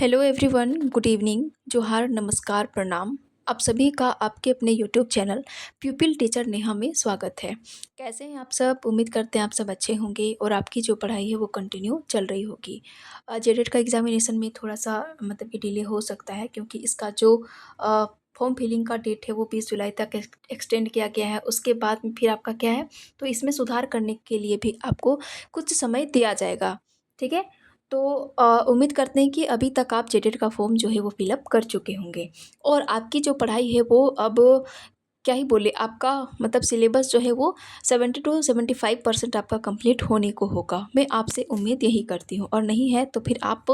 Hello everyone, good evening, जोहार, नमस्कार, प्रणाम। आप सभी का आपके अपने यूट्यूब चैनल प्यूपिल टीचर नेहा में स्वागत है। कैसे हैं आप सब? उम्मीद करते हैं आप सब अच्छे होंगे और आपकी जो पढ़ाई है वो कंटिन्यू चल रही होगी। जेडेट का एग्जामिनेशन में थोड़ा सा मतलब कि डिले हो सकता है क्योंकि इसका जो फॉर्म फिलिंग का डेट है वो 20 जुलाई तक एक्सटेंड किया गया है। उसके बाद में फिर आपका क्या है, तो इसमें सुधार करने के लिए भी आपको कुछ समय दिया जाएगा। ठीक है, तो उम्मीद करते हैं कि अभी तक आप जेटेट का फॉर्म जो है वो फिलअप कर चुके होंगे और आपकी जो पढ़ाई है वो अब क्या ही बोले, आपका मतलब सिलेबस जो है वो 70 टू 75% आपका कंप्लीट होने को होगा। मैं आपसे उम्मीद यही करती हूँ, और नहीं है तो फिर आप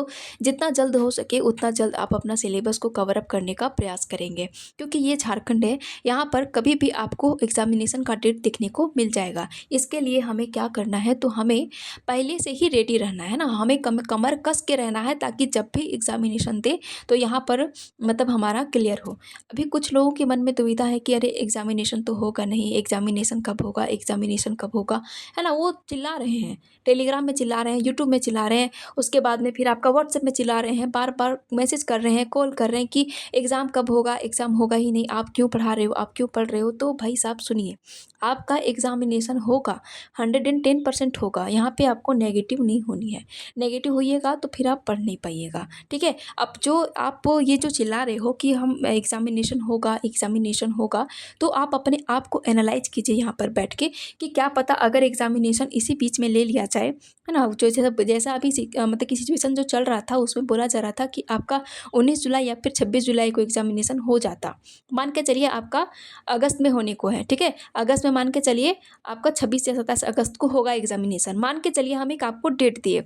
जितना जल्द हो सके उतना जल्द आप अपना सिलेबस को कवर अप करने का प्रयास करेंगे, क्योंकि ये झारखंड है, यहाँ पर कभी भी आपको एग्जामिनेशन का डेट देखने को मिल जाएगा। इसके लिए हमें क्या करना है, तो हमें पहले से ही रेडी रहना है ना, हमें कमर कस के रहना है ताकि जब भी एग्जामिनेशन दे तो यहाँ पर मतलब हमारा क्लियर हो। अभी कुछ लोगों के मन में दुविधा है कि अरे एग्जामिनेशन तो होगा नहीं, एग्जामिनेशन कब होगा, एग्जामिनेशन कब होगा, है ना। वो चिल्ला रहे हैं, टेलीग्राम में चिल्ला रहे हैं, यूट्यूब में चिल्ला रहे हैं, उसके बाद में फिर आपका व्हाट्सएप में चिल्ला रहे हैं, बार बार मैसेज कर रहे हैं, कॉल कर रहे हैं कि एग्ज़ाम कब होगा, एग्ज़ाम होगा ही नहीं, आप क्यों पढ़ा रहे हो, आप क्यों पढ़ रहे हो। तो भाई साहब सुनिए, आपका एग्जामिनेशन होगा, 110% होगा। यहाँ पे आपको नेगेटिव नहीं होनी है। नेगेटिव होइएगा तो फिर आप पढ़ नहीं पाइएगा। ठीक है, अब जो आप ये जो चिल्ला रहे हो कि हम एग्जामिनेशन होगा, एग्जामिनेशन होगा, तो आप अपने आप को एनालाइज कीजिए यहाँ पर बैठ के कि क्या पता अगर एग्जामिनेशन इसी बीच में ले लिया जाए, है ना। जो जैसा जैसा अभी मतलब कि सिचुएशन जो चल रहा था उसमें बोला जा रहा था कि आपका 19 जुलाई या फिर 26 जुलाई को एग्जामिनेशन हो जाता। मान के चलिए आपका अगस्त में होने को है। ठीक है, अगस्त में मान के चलिए आपका 26 या 27 अगस्त को होगा एग्जामिनेशन, मान के चलिए हम एक आपको डेट दिए।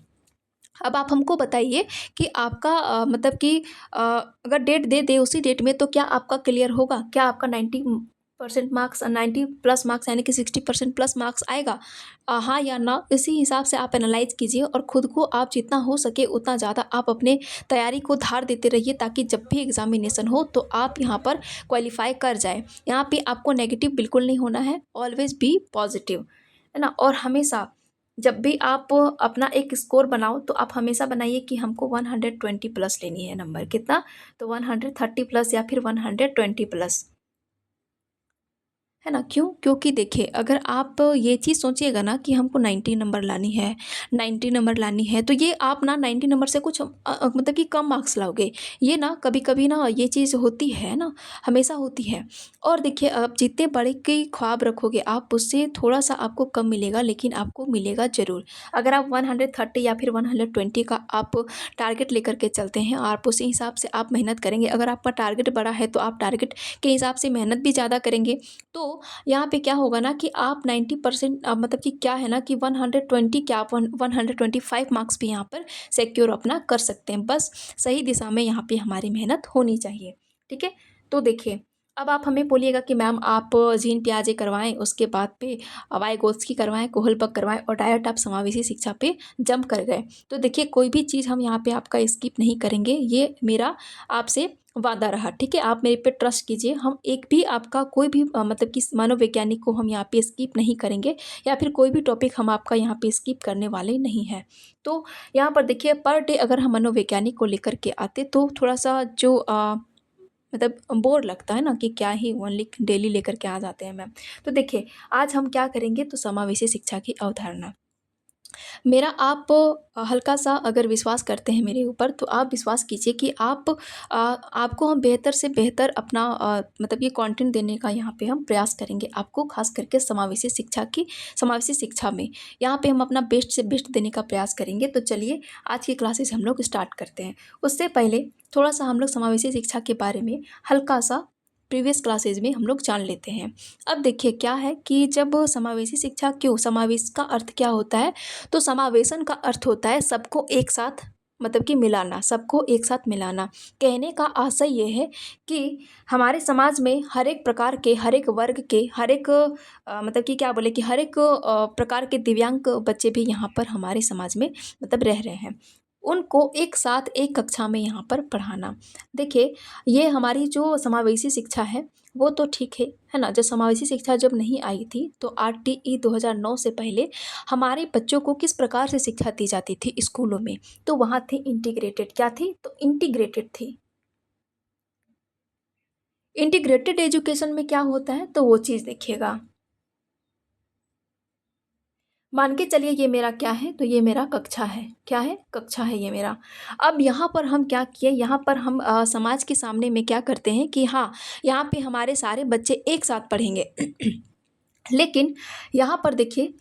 अब आप हमको बताइए कि आपका मतलब कि अगर डेट दे दे उसी डेट में, तो क्या आपका क्लियर होगा? क्या आपका 90% मार्क्स, 90 प्लस मार्क्स यानी कि 60% प्लस मार्क्स आएगा? हाँ या ना, इसी हिसाब से आप एनालाइज कीजिए और ख़ुद को आप जितना हो सके उतना ज़्यादा आप अपने तैयारी को धार देते रहिए, ताकि जब भी एग्जामिनेशन हो तो आप यहाँ पर क्वालिफाई कर जाए। यहाँ पे आपको नेगेटिव बिल्कुल नहीं होना है, ऑलवेज बी पॉजिटिव, है ना। और हमेशा जब भी आप अपना एक स्कोर बनाओ तो आप हमेशा बनाइए कि हमको 120 प्लस लेनी है। नंबर कितना? तो 130 प्लस या फिर 120 प्लस, है ना। क्यों? क्योंकि देखिए, अगर आप ये चीज़ सोचिएगा ना कि हमको 90 नंबर लानी है, 90 नंबर लानी है, तो ये आप ना 90 नंबर से कुछ मतलब कि कम मार्क्स लाओगे। ये ना कभी कभी ना ये चीज़ होती है ना, हमेशा होती है। और देखिए, आप जितने बड़े की ख्वाब रखोगे आप उससे थोड़ा सा आपको कम मिलेगा, लेकिन आपको मिलेगा ज़रूर। अगर आप 130 या फिर 120 का आप टारगेट लेकर के चलते हैं और आप उसी हिसाब से आप मेहनत करेंगे, अगर आपका टारगेट बड़ा है तो आप टारगेट के हिसाब से मेहनत भी ज़्यादा करेंगे, तो यहाँ पे क्या होगा ना कि आप 90% मतलब कि क्या है ना कि 120 क्या आप 125 मार्क्स भी यहाँ पर सिक्योर अपना कर सकते हैं। बस सही दिशा में यहाँ पे हमारी मेहनत होनी चाहिए। ठीक है, तो देखिए, अब आप हमें बोलिएगा कि मैम आप जीन प्याजे करवाएं, उसके बाद पे वाइगोत्स्की करवाएं, कोहलबर्ग करवाएं और डायरेक्ट आप समावेशी शिक्षा पे जंप कर गए। तो देखिए, कोई भी चीज़ हम यहाँ पे आपका स्किप नहीं करेंगे, ये मेरा आपसे वादा रहा। ठीक है, आप मेरे पे ट्रस्ट कीजिए, हम एक भी आपका कोई भी मतलब कि मनोवैज्ञानिक को हम यहाँ पे स्किप नहीं करेंगे, या फिर कोई भी टॉपिक हम आपका यहाँ पे स्किप करने वाले नहीं हैं। तो यहाँ पर देखिए, पर डे अगर हम मनोवैज्ञानिक को लेकर के आते तो थोड़ा सा जो मतलब बोर लगता है ना कि क्या ही ओनली डेली लेकर के आ जाते हैं मैम। तो देखिए, आज हम क्या करेंगे, तो समावेशी शिक्षा की अवधारणा। मेरा आप हल्का सा अगर विश्वास करते हैं मेरे ऊपर, तो आप विश्वास कीजिए कि आपको हम बेहतर से बेहतर अपना मतलब ये कंटेंट देने का यहाँ पे हम प्रयास करेंगे आपको, खास करके समावेशी शिक्षा में यहाँ पे हम अपना बेस्ट से बेस्ट देने का प्रयास करेंगे। तो चलिए, आज की क्लासेस हम लोग स्टार्ट करते हैं। उससे पहले थोड़ा सा हम लोग समावेशी शिक्षा के बारे में हल्का सा प्रीवियस क्लासेज में हम लोग जान लेते हैं। अब देखिए, क्या है कि जब समावेशी शिक्षा, क्यों समावेश का अर्थ क्या होता है, तो समावेशन का अर्थ होता है सबको एक साथ मतलब कि मिलाना, सबको एक साथ मिलाना। कहने का आशय ये है कि हमारे समाज में हर एक प्रकार के, हर एक वर्ग के, हर एक मतलब कि क्या बोले कि हर एक प्रकार के दिव्यांग बच्चे भी यहाँ पर हमारे समाज में मतलब रह रहे हैं। उनको एक साथ एक कक्षा में यहाँ पर पढ़ाना। देखिए, ये हमारी जो समावेशी शिक्षा है वो तो ठीक है ना? जो समावेशी शिक्षा जब नहीं आई थी तो आरटीई 2009 से पहले हमारे बच्चों को किस प्रकार से शिक्षा दी जाती थी स्कूलों में? तो वहाँ थी इंटीग्रेटेड, क्या थी? तो इंटीग्रेटेड थी। इंटीग्रेटेड एजुकेशन में क्या होता है तो वो चीज़ देखिएगा। मान के चलिए ये मेरा क्या है तो ये मेरा कक्षा है। क्या है? कक्षा है ये मेरा। अब यहाँ पर हम क्या किए, यहाँ पर हम समाज के सामने में क्या करते हैं कि हाँ, यहाँ पे हमारे सारे बच्चे एक साथ पढ़ेंगे। लेकिन यहाँ पर देखिए,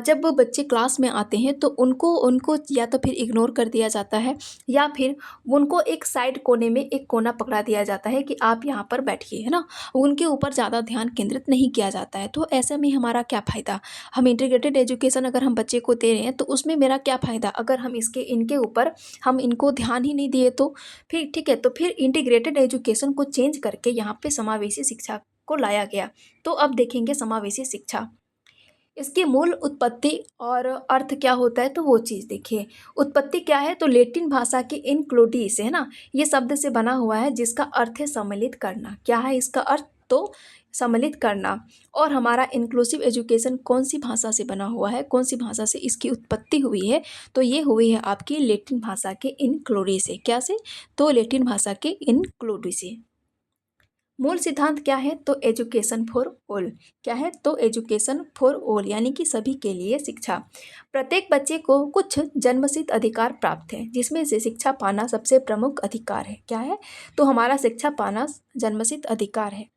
जब वो बच्चे क्लास में आते हैं तो उनको उनको या तो फिर इग्नोर कर दिया जाता है या फिर उनको एक साइड कोने में एक कोना पकड़ा दिया जाता है कि आप यहाँ पर बैठिए, है ना? उनके ऊपर ज़्यादा ध्यान केंद्रित नहीं किया जाता है। तो ऐसे में हमारा क्या फ़ायदा? हम इंटीग्रेटेड एजुकेशन अगर हम बच्चे को दे रहे हैं तो उसमें मेरा क्या फ़ायदा? अगर हम इसके इनके ऊपर हम इनको ध्यान ही नहीं दिए तो? फिर ठीक है, तो फिर इंटीग्रेटेड एजुकेशन को चेंज करके यहाँ पे समावेशी शिक्षा को लाया गया। तो अब देखेंगे समावेशी शिक्षा, इसकी मूल उत्पत्ति और अर्थ क्या होता है तो वो चीज़ देखिए। उत्पत्ति क्या है तो लैटिन भाषा के इनक्लूडिस, है ना? ये शब्द से बना हुआ है जिसका अर्थ है सम्मिलित करना। क्या है इसका अर्थ? तो सम्मिलित करना। और हमारा इंक्लूसिव एजुकेशन कौन सी भाषा से बना हुआ है, कौन सी भाषा से इसकी उत्पत्ति हुई है? तो ये हुई है आपकी लैटिन भाषा के इनक्लूडी से। क्या से? तो लैटिन भाषा के इनक्लूडी से। मूल सिद्धांत क्या है तो एजुकेशन फॉर ऑल। क्या है तो एजुकेशन फॉर ऑल, यानी कि सभी के लिए शिक्षा। प्रत्येक बच्चे को कुछ जन्मसिद्ध अधिकार प्राप्त है जिसमें से शिक्षा पाना सबसे प्रमुख अधिकार है। क्या है? तो हमारा शिक्षा पाना जन्मसिद्ध अधिकार है।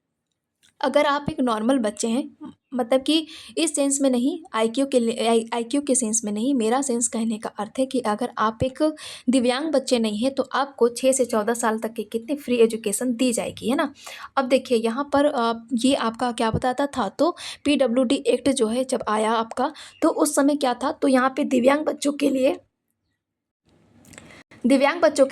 अगर आप एक नॉर्मल बच्चे हैं, मतलब कि इस सेंस में नहीं, आईक्यू के लिए आईक्यू के सेंस में नहीं, मेरा सेंस कहने का अर्थ है कि अगर आप एक दिव्यांग बच्चे नहीं हैं तो आपको 6 से 14 साल तक की कितनी फ्री एजुकेशन दी जाएगी, है ना? अब देखिए यहाँ पर ये आपका क्या बताता था तो पीडब्ल्यूडी एक्ट जो है जब आया आपका, तो उस समय क्या था तो यहाँ पे दिव्यांग बच्चों के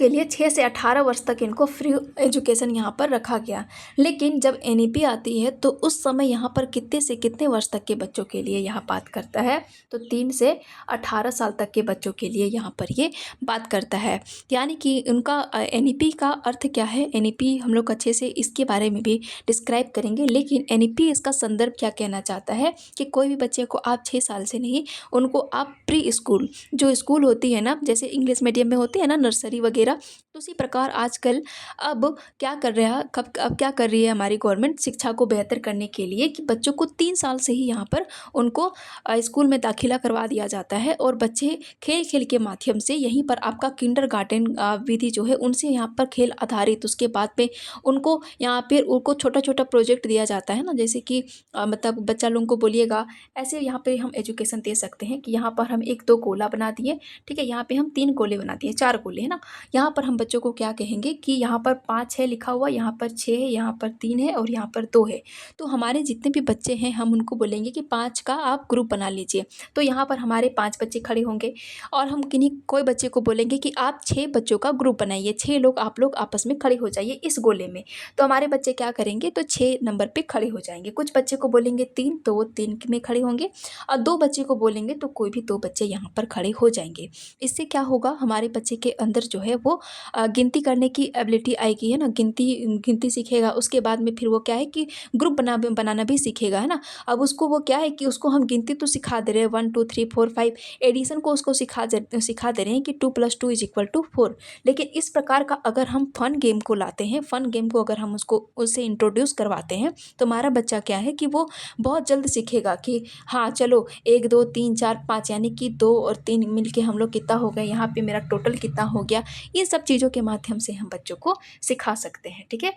लिए 6 से 18 वर्ष तक इनको फ्री एजुकेशन यहाँ पर रखा गया। लेकिन जब एनईपी आती है तो उस समय यहाँ पर कितने से कितने वर्ष तक के बच्चों के लिए यहाँ बात करता है तो 3 से 18 साल तक के बच्चों के लिए यहाँ पर ये बात करता है। यानी कि उनका एनईपी का अर्थ क्या है, एनईपी हम लोग अच्छे से इसके बारे में भी डिस्क्राइब करेंगे। लेकिन एनईपी इसका संदर्भ क्या कहना चाहता है कि कोई भी बच्चे को आप 6 साल से नहीं, उनको आप प्री स्कूल, जो स्कूल होती है ना, जैसे इंग्लिश मीडियम में होती है ना नर्सरी वगैरह, तो उसी प्रकार आजकल अब क्या कर रहा है, अब क्या कर रही है हमारी गवर्नमेंट शिक्षा को बेहतर करने के लिए कि बच्चों को 3 साल से ही यहाँ पर उनको स्कूल में दाखिला करवा दिया जाता है और बच्चे खेल खेल के माध्यम से यहीं पर आपका किंडरगार्टन विधि जो है उनसे यहाँ पर खेल आधारित, उसके बाद में उनको यहाँ पर उनको छोटा छोटा प्रोजेक्ट दिया जाता है ना, जैसे कि मतलब बच्चा लोगों को बोलिएगा ऐसे यहाँ पे हम एजुकेशन दे सकते हैं कि यहाँ पर हम 1-2 गोला बना दिए, ठीक है, यहाँ पे हम 3 गोले बना दिए, 4 गोले, है ना? यहाँ पर हम बच्चों को क्या कहेंगे कि यहाँ पर 5 है लिखा हुआ, यहाँ पर 6 है, यहाँ पर 3 है और यहाँ पर 2 है। तो हमारे जितने भी बच्चे हैं हम उनको बोलेंगे कि 5 का आप ग्रुप बना लीजिए। तो यहाँ पर हमारे 5 बच्चे खड़े होंगे और हम किन्हीं कोई बच्चे को बोलेंगे कि आप 6 बच्चों का ग्रुप बनाइए, 6 लोग आप लोग आपस में खड़े हो जाइए इस गोले में। तो हमारे बच्चे क्या करेंगे तो 6 नंबर पे खड़े हो जाएंगे। कुछ बच्चे को बोलेंगे 3 तो वो 3 में खड़े होंगे और 2 बच्चे को बोलेंगे तो कोई भी 2 बच्चे यहाँ पर खड़े हो जाएंगे। इससे क्या होगा, हमारे बच्चे के अंदर जो है वो गिनती करने की एबिलिटी आएगी, है ना? गिनती गिनती सीखेगा। उसके बाद में फिर वो क्या है कि ग्रुप बनाना भी सीखेगा, है ना? अब उसको वो क्या है कि उसको हम गिनती तो सिखा दे रहे हैं 1 2 3 4 5, एडिशन को उसको सिखा दे रहे हैं कि 2 + 2 = 4। लेकिन इस प्रकार का अगर हम फन गेम को लाते हैं, फन गेम को अगर हम उससे इंट्रोड्यूस करवाते हैं तो हमारा बच्चा क्या है कि वो बहुत जल्द सीखेगा कि हाँ चलो 1 2 3 4 5, यानी कि 2 और 3 मिलके हम लोग कितना हो गया, यहाँ पे मेरा टोटल कितना हो गया। ये सब चीज़ों के माध्यम से हम बच्चों को सिखा सकते हैं, ठीक है?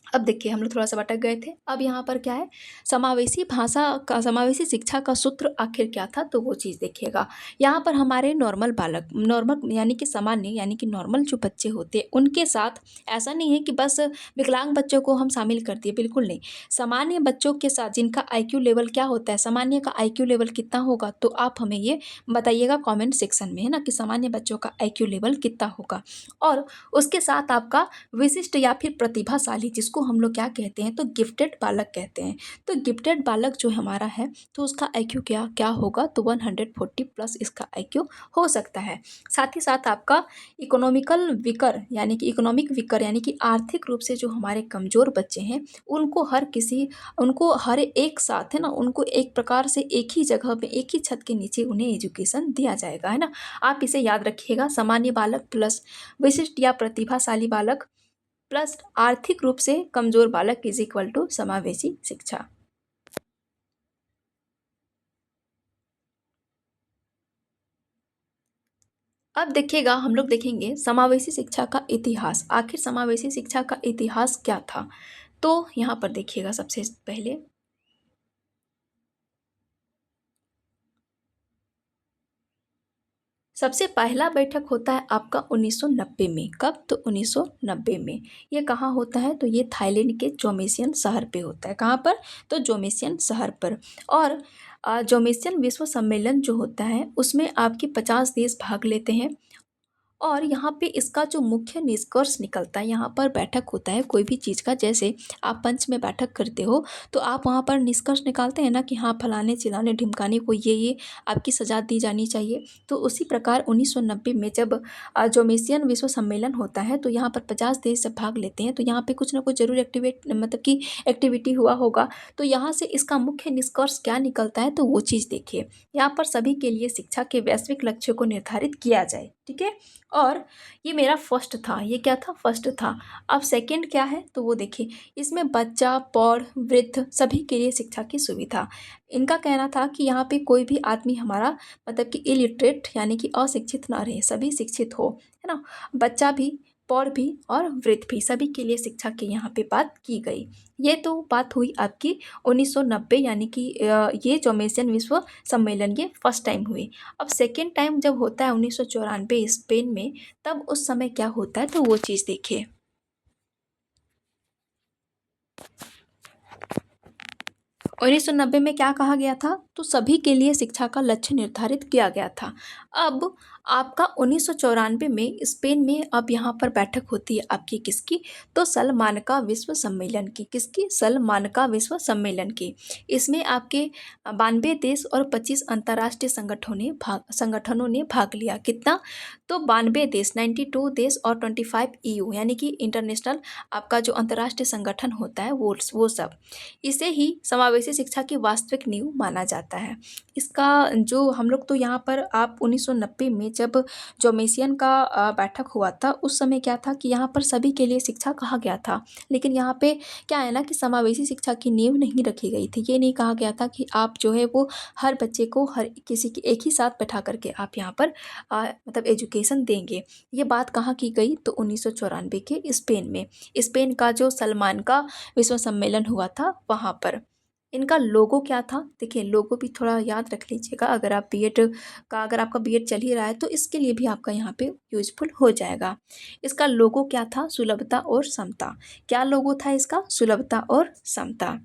अब देखिए हम लोग थोड़ा-सा भटक गए थे। अब यहाँ पर क्या है, समावेशी शिक्षा का सूत्र आखिर क्या था तो वो चीज़ देखिएगा। यहाँ पर हमारे नॉर्मल यानी कि सामान्य, यानी कि नॉर्मल जो बच्चे होते हैं उनके साथ ऐसा नहीं है कि बस विकलांग बच्चों को हम शामिल कर दिए, बिल्कुल नहीं। सामान्य बच्चों के साथ जिनका आईक्यू लेवल क्या होता है, सामान्य का आईक्यू लेवल कितना होगा तो आप हमें ये बताइएगा कमेंट सेक्शन में, है ना, कि सामान्य बच्चों का आईक्यू लेवल कितना होगा। और उसके साथ आपका विशिष्ट या फिर प्रतिभाशाली, जिसको हम लोग क्या कहते हैं, तो गिफ्टेड बालक कहते हैं। तो गिफ्टेड बालक जो हमारा है तो उसका आईक्यू क्या क्या होगा, तो 140 प्लस इसका आईक्यू हो सकता है। साथ ही साथ आपका इकोनॉमिक विकर यानी कि आर्थिक रूप से जो हमारे कमज़ोर बच्चे हैं उनको हर एक साथ है ना, उनको एक प्रकार से एक ही जगह पे एक ही छत के नीचे उन्हें एजुकेशन दिया जाएगा, है ना। आप इसे याद रखिएगा, सामान्य बालक प्लस विशिष्ट या प्रतिभाशाली बालक प्लस आर्थिक रूप से कमजोर बालक इज इक्वल टू समावेशी शिक्षा। अब देखिएगा, हम लोग देखेंगे समावेशी शिक्षा का इतिहास। आखिर समावेशी शिक्षा का इतिहास क्या था, तो यहाँ पर देखिएगा सबसे पहले सबसे पहला बैठक होता है आपका 1990 में। कब, तो 1990 में। ये कहाँ होता है, तो ये थाईलैंड के जोमेसियन शहर पे होता है। कहाँ पर, तो जोमेसियन शहर पर। और जोमेसियन विश्व सम्मेलन जो होता है उसमें आपकी 50 देश भाग लेते हैं। और यहाँ पे इसका जो मुख्य निष्कर्ष निकलता है, यहाँ पर बैठक होता है कोई भी चीज़ का, जैसे आप पंच में बैठक करते हो तो आप वहाँ पर निष्कर्ष निकालते हैं ना कि हाँ फलाने चिलाने ढिमकाने को ये आपकी सजा दी जानी चाहिए। तो उसी प्रकार 1990 में जब जोमेसियन विश्व सम्मेलन होता है तो यहाँ पर 50 देश जब भाग लेते हैं तो यहाँ पे कुछ ना कुछ जरूर एक्टिविटी हुआ होगा। तो यहाँ से इसका मुख्य निष्कर्ष क्या निकलता है, तो वो चीज़ देखिए। यहाँ पर सभी के लिए शिक्षा के वैश्विक लक्ष्य को निर्धारित किया जाए, ठीक है। और ये मेरा फर्स्ट था, ये क्या था, फर्स्ट था। अब सेकंड क्या है, तो वो देखिए, इसमें बच्चा प्रौढ़ वृद्ध सभी के लिए शिक्षा की सुविधा। इनका कहना था कि यहाँ पे कोई भी आदमी हमारा कि इलिटरेट यानी कि अशिक्षित ना रहे, सभी शिक्षित हो, है ना। बच्चा भी, प्रौढ़ भी और वृद्ध भी, सभी के लिए शिक्षा की यहाँ पे बात की गई। ये तो बात हुई आपकी 1990 यानी कि ये जोमेसियन विश्व सम्मेलन ये फर्स्ट टाइम हुई। अब सेकेंड टाइम जब होता है 1994 स्पेन में, तब उस समय क्या होता है, तो वो चीज़ देखिए। 1990 में क्या कहा गया था, तो सभी के लिए शिक्षा का लक्ष्य निर्धारित किया गया था। अब आपका 1994 में स्पेन में अब यहाँ पर बैठक होती है आपकी किसकी, तो सलमानका विश्व सम्मेलन की। किसकी, सलमानका विश्व सम्मेलन की। इसमें आपके 92 देश और 25 अंतर्राष्ट्रीय संगठनों ने भाग लिया। कितना, तो 92 देश, 92 देश और 25 EU यानी कि इंटरनेशनल आपका जो अंतर्राष्ट्रीय संगठन होता है वो सब। इसे ही समावेशी शिक्षा की वास्तविक नींव माना जाता है। इसका जो हम लोग तो यहाँ पर आप 1990 में जब जोमेसियन का बैठक हुआ था उस समय क्या था कि यहाँ पर सभी के लिए शिक्षा कहा गया था। लेकिन यहाँ पे क्या है ना कि समावेशी शिक्षा की नींव नहीं रखी गई थी। ये नहीं कहा गया था कि आप जो है वो हर बच्चे को हर किसी की एक ही साथ बैठा करके आप यहाँ पर एजुकेशन देंगे। ये बात कहाँ की गई, तो 1994 के स्पेन में। स्पेन का जो सलमान का विश्व सम्मेलन हुआ था वहाँ पर। इनका लोगो क्या था, देखिए लोगो भी थोड़ा याद रख लीजिएगा। अगर आपका बीएड चल ही रहा है तो इसके लिए भी आपका यहाँ पे यूजफुल हो जाएगा। इसका लोगो क्या था, सुलभता और समता। क्या लोगो था इसका, सुलभता और समता।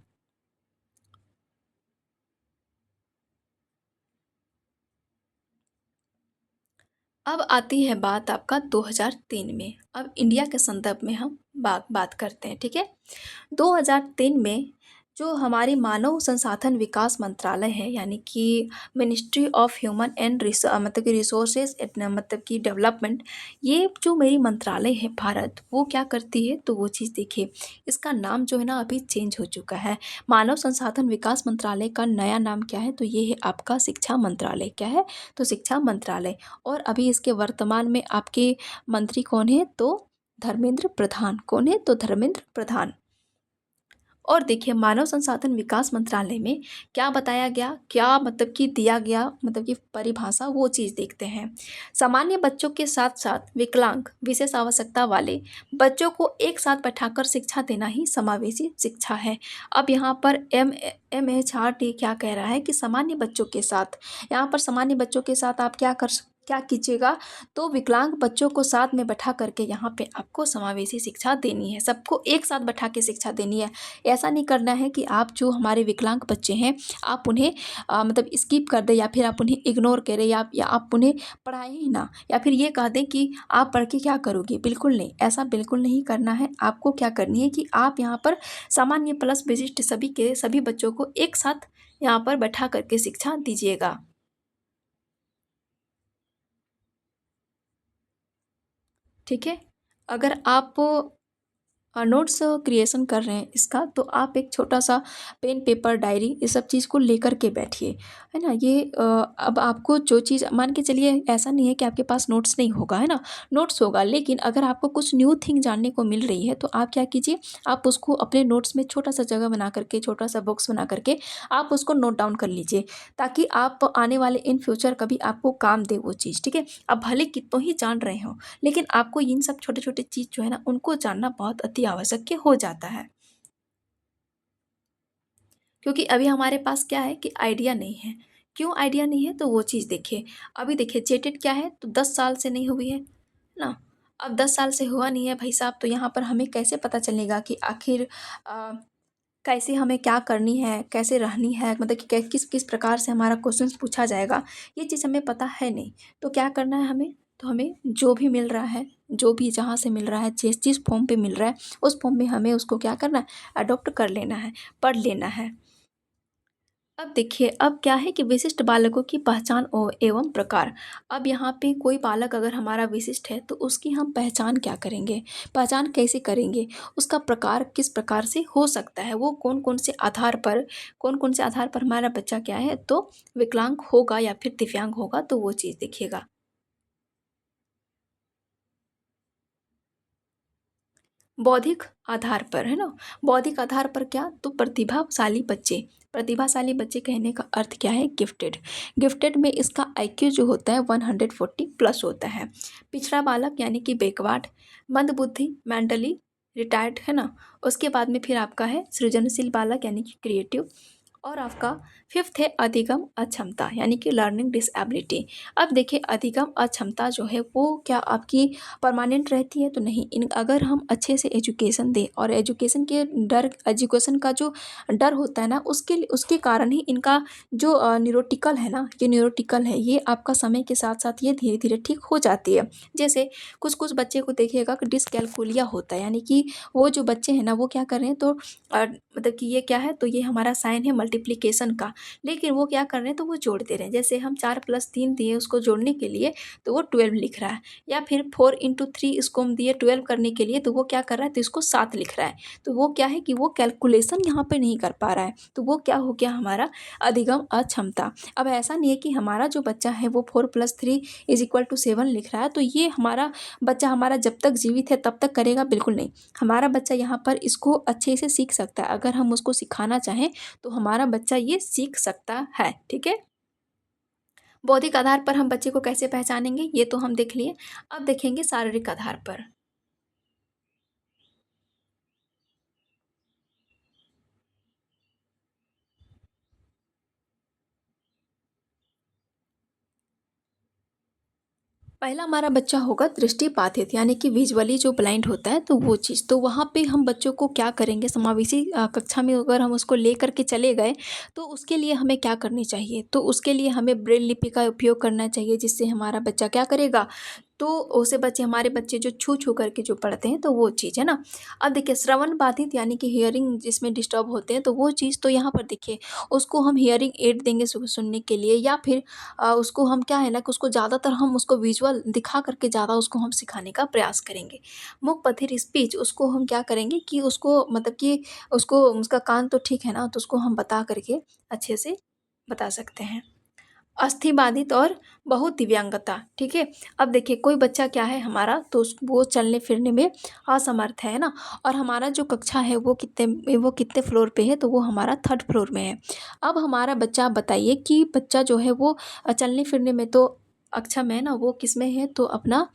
अब आती है बात आपका 2003 में। अब इंडिया के संदर्भ में हम बात करते हैं, ठीक है। 2003 में जो हमारी मानव संसाधन विकास मंत्रालय है यानी कि ministry of human and resources development, ये जो मेरी मंत्रालय है भारत, वो क्या करती है, तो वो चीज़ देखिए। इसका नाम जो है ना अभी चेंज हो चुका है। मानव संसाधन विकास मंत्रालय का नया नाम क्या है, तो ये है आपका शिक्षा मंत्रालय। क्या है, तो शिक्षा मंत्रालय। और अभी इसके वर्तमान में आपके मंत्री कौन है, तो धर्मेंद्र प्रधान। कौन है, तो धर्मेंद्र प्रधान। और देखिए मानव संसाधन विकास मंत्रालय में क्या बताया गया, क्या कि दिया गया कि परिभाषा, वो चीज़ देखते हैं। सामान्य बच्चों के साथ साथ विकलांग विशेष आवश्यकता वाले बच्चों को एक साथ बैठाकर शिक्षा देना ही समावेशी शिक्षा है। अब यहाँ पर MHRD क्या कह रहा है कि सामान्य बच्चों के साथ, यहाँ पर सामान्य बच्चों के साथ आप क्या कीजिएगा, तो विकलांग बच्चों को साथ में बैठा करके यहाँ पे आपको समावेशी शिक्षा देनी है, सबको एक साथ बैठा के शिक्षा देनी है। ऐसा नहीं करना है कि आप जो हमारे विकलांग बच्चे हैं आप उन्हें मतलब स्किप कर दें, या फिर आप उन्हें इग्नोर करें, या आप उन्हें पढ़ाएं ही ना, या फिर ये कह दें कि आप पढ़ के क्या करोगे। बिल्कुल नहीं, ऐसा बिल्कुल नहीं करना है। आपको क्या करनी है कि आप यहाँ पर सामान्य प्लस विशिष्ट सभी के सभी बच्चों को एक साथ यहाँ पर बैठा करके शिक्षा दीजिएगा। ठीक है। अगर आप नोट्स क्रिएशन कर रहे हैं इसका, तो आप एक छोटा सा पेन पेपर डायरी ये सब चीज़ को लेकर के बैठिए, है ना। ये अब आपको जो चीज़ मान के चलिए, ऐसा नहीं है कि आपके पास नोट्स नहीं होगा, है ना, नोट्स होगा, लेकिन अगर आपको कुछ न्यू थिंग जानने को मिल रही है तो आप क्या कीजिए, आप उसको अपने नोट्स में छोटा सा जगह बना करके, छोटा सा बॉक्स बना करके आप उसको नोट डाउन कर लीजिए, ताकि आप आने वाले इन फ्यूचर कभी आपको काम दे वो चीज़। ठीक है। अब भले कितनों ही जान रहे हो, लेकिन आपको इन सब छोटे छोटे चीज़ जो है ना उनको जानना बहुत अति आवश्यक हो जाता है, क्योंकि अभी हमारे पास क्या है कि आइडिया नहीं है। क्यों आइडिया नहीं है, तो वो चीज़ देखिए। अभी देखिए जेटेड क्या है, तो 10 साल से नहीं हुई है ना। अब 10 साल से हुआ नहीं है भाई साहब, तो यहाँ पर हमें कैसे पता चलेगा कि आखिर कैसे हमें क्या करनी है, कैसे रहनी है, मतलब कि किस किस प्रकार से हमारा क्वेश्चंस पूछा जाएगा, ये चीज़ हमें पता है नहीं। तो क्या करना है हमें, तो हमें जो भी मिल रहा है, जो भी जहाँ से मिल रहा है, जिस जिस फॉर्म पे मिल रहा है उस फॉर्म में हमें उसको क्या करना है, अडॉप्ट कर लेना है, पढ़ लेना है। अब देखिए, अब क्या है कि विशिष्ट बालकों की पहचान एवं प्रकार। अब यहाँ पे कोई बालक अगर हमारा विशिष्ट है तो उसकी हम पहचान क्या करेंगे, पहचान कैसे करेंगे, उसका प्रकार किस प्रकार से हो सकता है, वो कौन कौन से आधार पर, कौन कौन से आधार पर हमारा बच्चा क्या है, तो विकलांग होगा या फिर दिव्यांग होगा, तो वो चीज़ देखिएगा। बौद्धिक आधार पर, है ना। बौद्धिक आधार पर क्या, तो प्रतिभाशाली बच्चे। प्रतिभाशाली बच्चे कहने का अर्थ क्या है, गिफ्टेड। गिफ्टेड में इसका आईक्यू जो होता है 140 प्लस होता है। पिछड़ा बालक यानी कि बैकवर्ड, मंद बुद्धि मेंटली रिटायर्ड, है ना। उसके बाद में फिर आपका है सृजनशील बालक यानी कि क्रिएटिव। और आपका फिफ्थ है अधिगम अक्षमता यानी कि लर्निंग डिसएबिलिटी। अब देखिए, अधिगम अक्षमता जो है वो क्या आपकी परमानेंट रहती है, तो नहीं। इन अगर हम अच्छे से एजुकेशन दें, और एजुकेशन के डर, एजुकेशन का जो डर होता है ना, उसके कारण ही इनका जो न्यूरोटिकल है ना, ये न्यूरोटिकल है, ये आपका समय के साथ साथ ये धीरे धीरे ठीक हो जाती है। जैसे कुछ कुछ बच्चे को देखिएगा कि डिसकैलकुलिया होता है, यानी कि वो जो बच्चे हैं ना वो क्या कर रहे हैं, तो मतलब कि ये क्या है, तो ये हमारा साइन है मल्टीप्लिकेशन का, लेकिन वो क्या कर रहे हैं, तो वो जोड़ दे रहे हैं। जैसे हम 4+3 दिए उसको जोड़ने के लिए, तो वो 12 लिख रहा है। या फिर 4 × 3 इसको हम दिए 12 करने के लिए, तो वो क्या कर रहा है, तो इसको 7 लिख रहा है। तो वो क्या है कि वो कैलकुलेशन यहाँ पे नहीं कर पा रहा है, तो वो क्या हो गया हमारा अधिगम अक्षमता। अब ऐसा नहीं है कि हमारा जो बच्चा है वो 4+3 = 7 लिख रहा है, तो ये हमारा बच्चा हमारा जब तक जीवित है तब तक करेगा, बिल्कुल नहीं। हमारा बच्चा यहाँ पर इसको अच्छे से सीख सकता है, अगर हम उसको सिखाना चाहें तो हमारा बच्चा ये सीख सकता है। ठीक है। बौद्धिक आधार पर हम बच्चे को कैसे पहचानेंगे, ये तो हम देख लिए। अब देखेंगे शारीरिक आधार पर। पहला हमारा बच्चा होगा दृष्टिबाधित, यानी कि विजुअली जो ब्लाइंड होता है, तो वो चीज़, तो वहाँ पे हम बच्चों को क्या करेंगे, समावेशी कक्षा में अगर हम उसको ले करके चले गए, तो उसके लिए हमें क्या करनी चाहिए, तो उसके लिए हमें ब्रेल लिपि का उपयोग करना चाहिए, जिससे हमारा बच्चा क्या करेगा, तो उसे बच्चे, हमारे बच्चे जो छू छू करके जो पढ़ते हैं, तो वो चीज़ है ना। अब देखिए श्रवण बाधित यानी कि हियरिंग जिसमें डिस्टर्ब होते हैं, तो वो चीज़, तो यहाँ पर देखिए उसको हम हियरिंग एड देंगे सुनने के लिए, या फिर उसको हम क्या है ना कि उसको ज़्यादातर हम उसको विजुअल दिखा करके ज़्यादा उसको हम सिखाने का प्रयास करेंगे। मुख बधिर स्पीच, उसको हम क्या करेंगे कि उसको मतलब कि उसको, उसका कान तो ठीक है ना, तो उसको हम बता करके अच्छे से बता सकते हैं। अस्थि बाधित और बहुत दिव्यांगता, ठीक है। अब देखिए कोई बच्चा क्या है हमारा, तो वो चलने फिरने में असमर्थ है ना, और हमारा जो कक्षा है वो कितने फ्लोर पे है, तो वो हमारा 3rd फ्लोर में है। अब हमारा बच्चा, आप बताइए कि बच्चा जो है वो चलने फिरने में तो अक्षम है ना, वो किस में है, तो अपना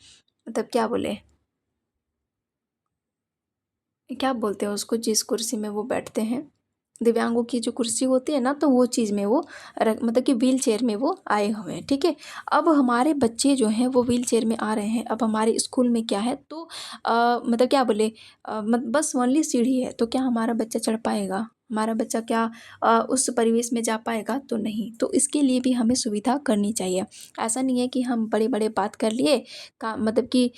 मतलब क्या बोले, क्या बोलते हैं उसको, जिस कुर्सी में वो बैठते हैं, दिव्यांगों की जो कुर्सी होती है ना, तो वो चीज़ में वो मतलब कि व्हील चेयर में वो आए हुए हैं, ठीक है। अब हमारे बच्चे जो हैं वो व्हील चेयर में आ रहे हैं। अब हमारे स्कूल में क्या है, तो मतलब क्या बोले, बस ओनली सीढ़ी है, तो क्या हमारा बच्चा चढ़ पाएगा? हमारा बच्चा क्या उस परिवेश में जा पाएगा? तो नहीं। तो इसके लिए भी हमें सुविधा करनी चाहिए। ऐसा नहीं है कि हम बड़े बड़े बात कर लिए, का मतलब कि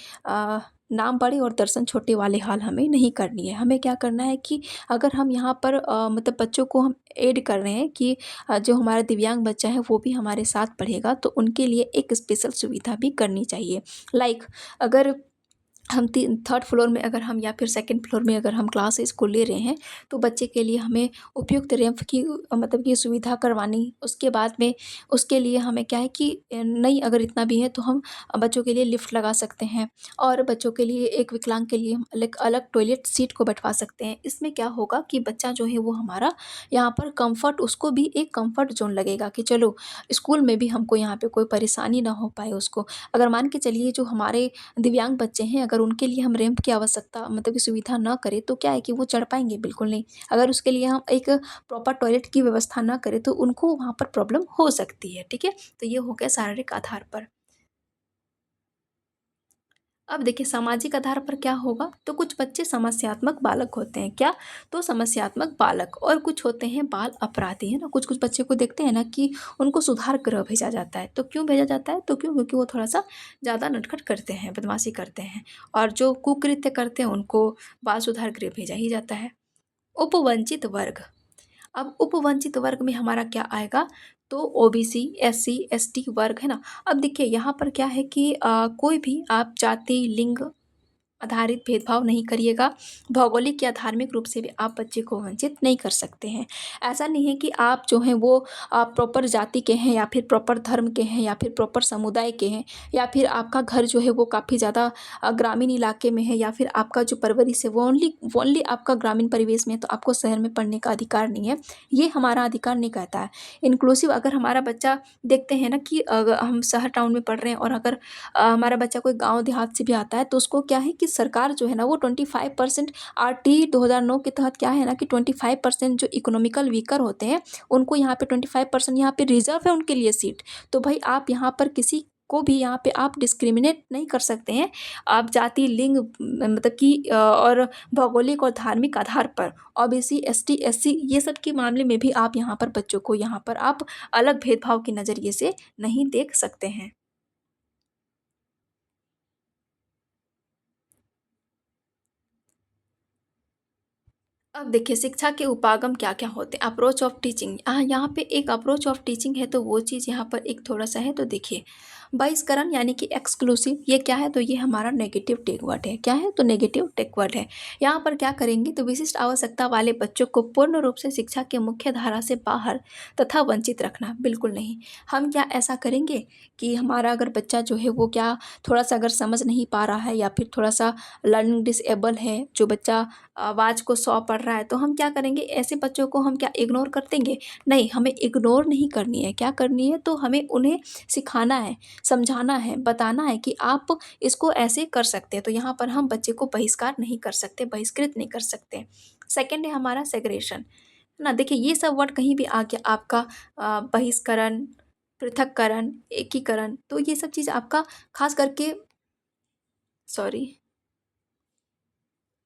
नाम बड़े और दर्शन छोटे वाले हाल हमें नहीं करनी है। हमें क्या करना है कि अगर हम यहाँ पर मतलब बच्चों को हम ऐड कर रहे हैं कि जो हमारा दिव्यांग बच्चा है वो भी हमारे साथ पढ़ेगा, तो उनके लिए एक स्पेशल सुविधा भी करनी चाहिए। लाइक अगर हम थर्ड फ्लोर में अगर हम या फिर सेकंड फ्लोर में अगर हम क्लासेस को ले रहे हैं, तो बच्चे के लिए हमें उपयुक्त रैंप की मतलब ये सुविधा करवानी। उसके बाद में उसके लिए हमें क्या है कि नहीं अगर इतना भी है तो हम बच्चों के लिए लिफ्ट लगा सकते हैं, और बच्चों के लिए एक विकलांग के लिए हम अलग अलग टॉयलेट सीट को बैठवा सकते हैं। इसमें क्या होगा कि बच्चा जो है वो हमारा यहाँ पर कंफर्ट, उसको भी एक कंफर्ट जोन लगेगा कि चलो स्कूल में भी हमको यहाँ पे कोई परेशानी ना हो पाए उसको। अगर मान के चलिए जो हमारे दिव्यांग बच्चे हैं, अगर उनके लिए हम रैंप की आवश्यकता मतलब कि सुविधा ना करें, तो क्या है कि वो चढ़ पाएँगे? बिल्कुल नहीं। अगर उसके लिए हम एक प्रॉपर टॉयलेट की व्यवस्था ना करें, तो उनको वहाँ पर प्रॉब्लम हो सकती है, ठीक है? तो ये हो गया शारीरिक आधार पर। अब देखिए सामाजिक आधार पर क्या होगा, तो कुछ बच्चे समस्यात्मक बालक होते हैं। क्या? तो समस्यात्मक बालक, और कुछ होते हैं बाल अपराधी, है ना? कुछ कुछ बच्चे को देखते हैं ना कि उनको सुधार गृह भेजा जाता है। तो क्यों भेजा जाता है? तो क्यों? क्योंकि वो थोड़ा सा ज़्यादा नटखट करते हैं, बदमाशी करते हैं, और जो कुकृत्य करते हैं उनको बाल सुधार गृह भेजा ही जाता है। उपवंचित वर्ग। अब उपवंचित वर्ग में हमारा क्या आएगा, तो ओबीसी, एससी, एसटी वर्ग, है ना? अब देखिए यहाँ पर क्या है कि कोई भी आप जाति, लिंग आधारित भेदभाव नहीं करिएगा। भौगोलिक या धार्मिक रूप से भी आप बच्चे को वंचित नहीं कर सकते हैं। ऐसा नहीं है कि आप जो हैं वो प्रॉपर जाति के हैं, या फिर प्रॉपर धर्म के हैं, या फिर प्रॉपर समुदाय के हैं, या फिर आपका घर जो है वो काफ़ी ज़्यादा ग्रामीण इलाके में है, या फिर आपका जो परवरिश है वो ओनली आपका ग्रामीण परिवेश में है, तो आपको शहर में पढ़ने का अधिकार नहीं है। ये हमारा अधिकार नहीं कहता है। इंक्लूसिव अगर हमारा बच्चा देखते हैं ना कि हम शहर टाउन में पढ़ रहे हैं, और अगर हमारा बच्चा कोई गाँव देहात से भी आता है, तो उसको क्या है कि सरकार जो है ना वो 25% आरटी 2009 के तहत क्या है ना कि 25% जो इकोनॉमिकल वीकर होते हैं, उनको यहाँ पे 25% यहाँ पे रिजर्व है उनके लिए सीट। तो भाई आप यहाँ पर किसी को भी यहाँ पे आप डिस्क्रिमिनेट नहीं कर सकते हैं। आप जाति, लिंग मतलब कि और भौगोलिक और धार्मिक आधार पर ओबीसी, एसटी, एससी ये सब के मामले में भी आप यहाँ पर बच्चों को यहाँ पर आप अलग भेदभाव के नज़रिए से नहीं देख सकते हैं। अब देखिए शिक्षा के उपागम क्या-क्या होते हैं? अप्रोच ऑफ टीचिंग, यहाँ पे एक अप्रोच ऑफ टीचिंग है, तो वो चीज़ यहाँ पर एक थोड़ा-सा है, तो देखिए बहिष्करण यानी कि एक्सक्लूसिव, ये क्या है, तो ये हमारा नेगेटिव टेक वर्ड है। क्या है? तो नेगेटिव टेक वर्ड है। यहाँ पर क्या करेंगे, तो विशिष्ट आवश्यकता वाले बच्चों को पूर्ण रूप से शिक्षा के मुख्य धारा से बाहर तथा वंचित रखना, बिल्कुल नहीं। हम क्या ऐसा करेंगे कि हमारा अगर बच्चा जो है वो क्या थोड़ा-सा अगर समझ नहीं पा रहा है, या फिर थोड़ा-सा लर्निंग डिसेबल है, जो बच्चा आवाज़ को सौ पढ़ रहा है, तो हम क्या करेंगे, ऐसे बच्चों को हम क्या इग्नोर कर देंगे? नहीं, हमें इग्नोर नहीं करनी है। क्या करनी है, तो हमें उन्हें सिखाना है, समझाना है, बताना है कि आप इसको ऐसे कर सकते हैं। तो यहाँ पर हम बच्चे को बहिष्कार नहीं कर सकते, बहिष्कृत नहीं कर सकते। सेकंड है हमारा सेग्रेगेशन, है ना? देखिए ये सब वर्ड कहीं भी आ गया आपका, बहिष्करण, पृथक्करण, एकीकरण, तो ये सब चीज़ आपका खास करके, सॉरी,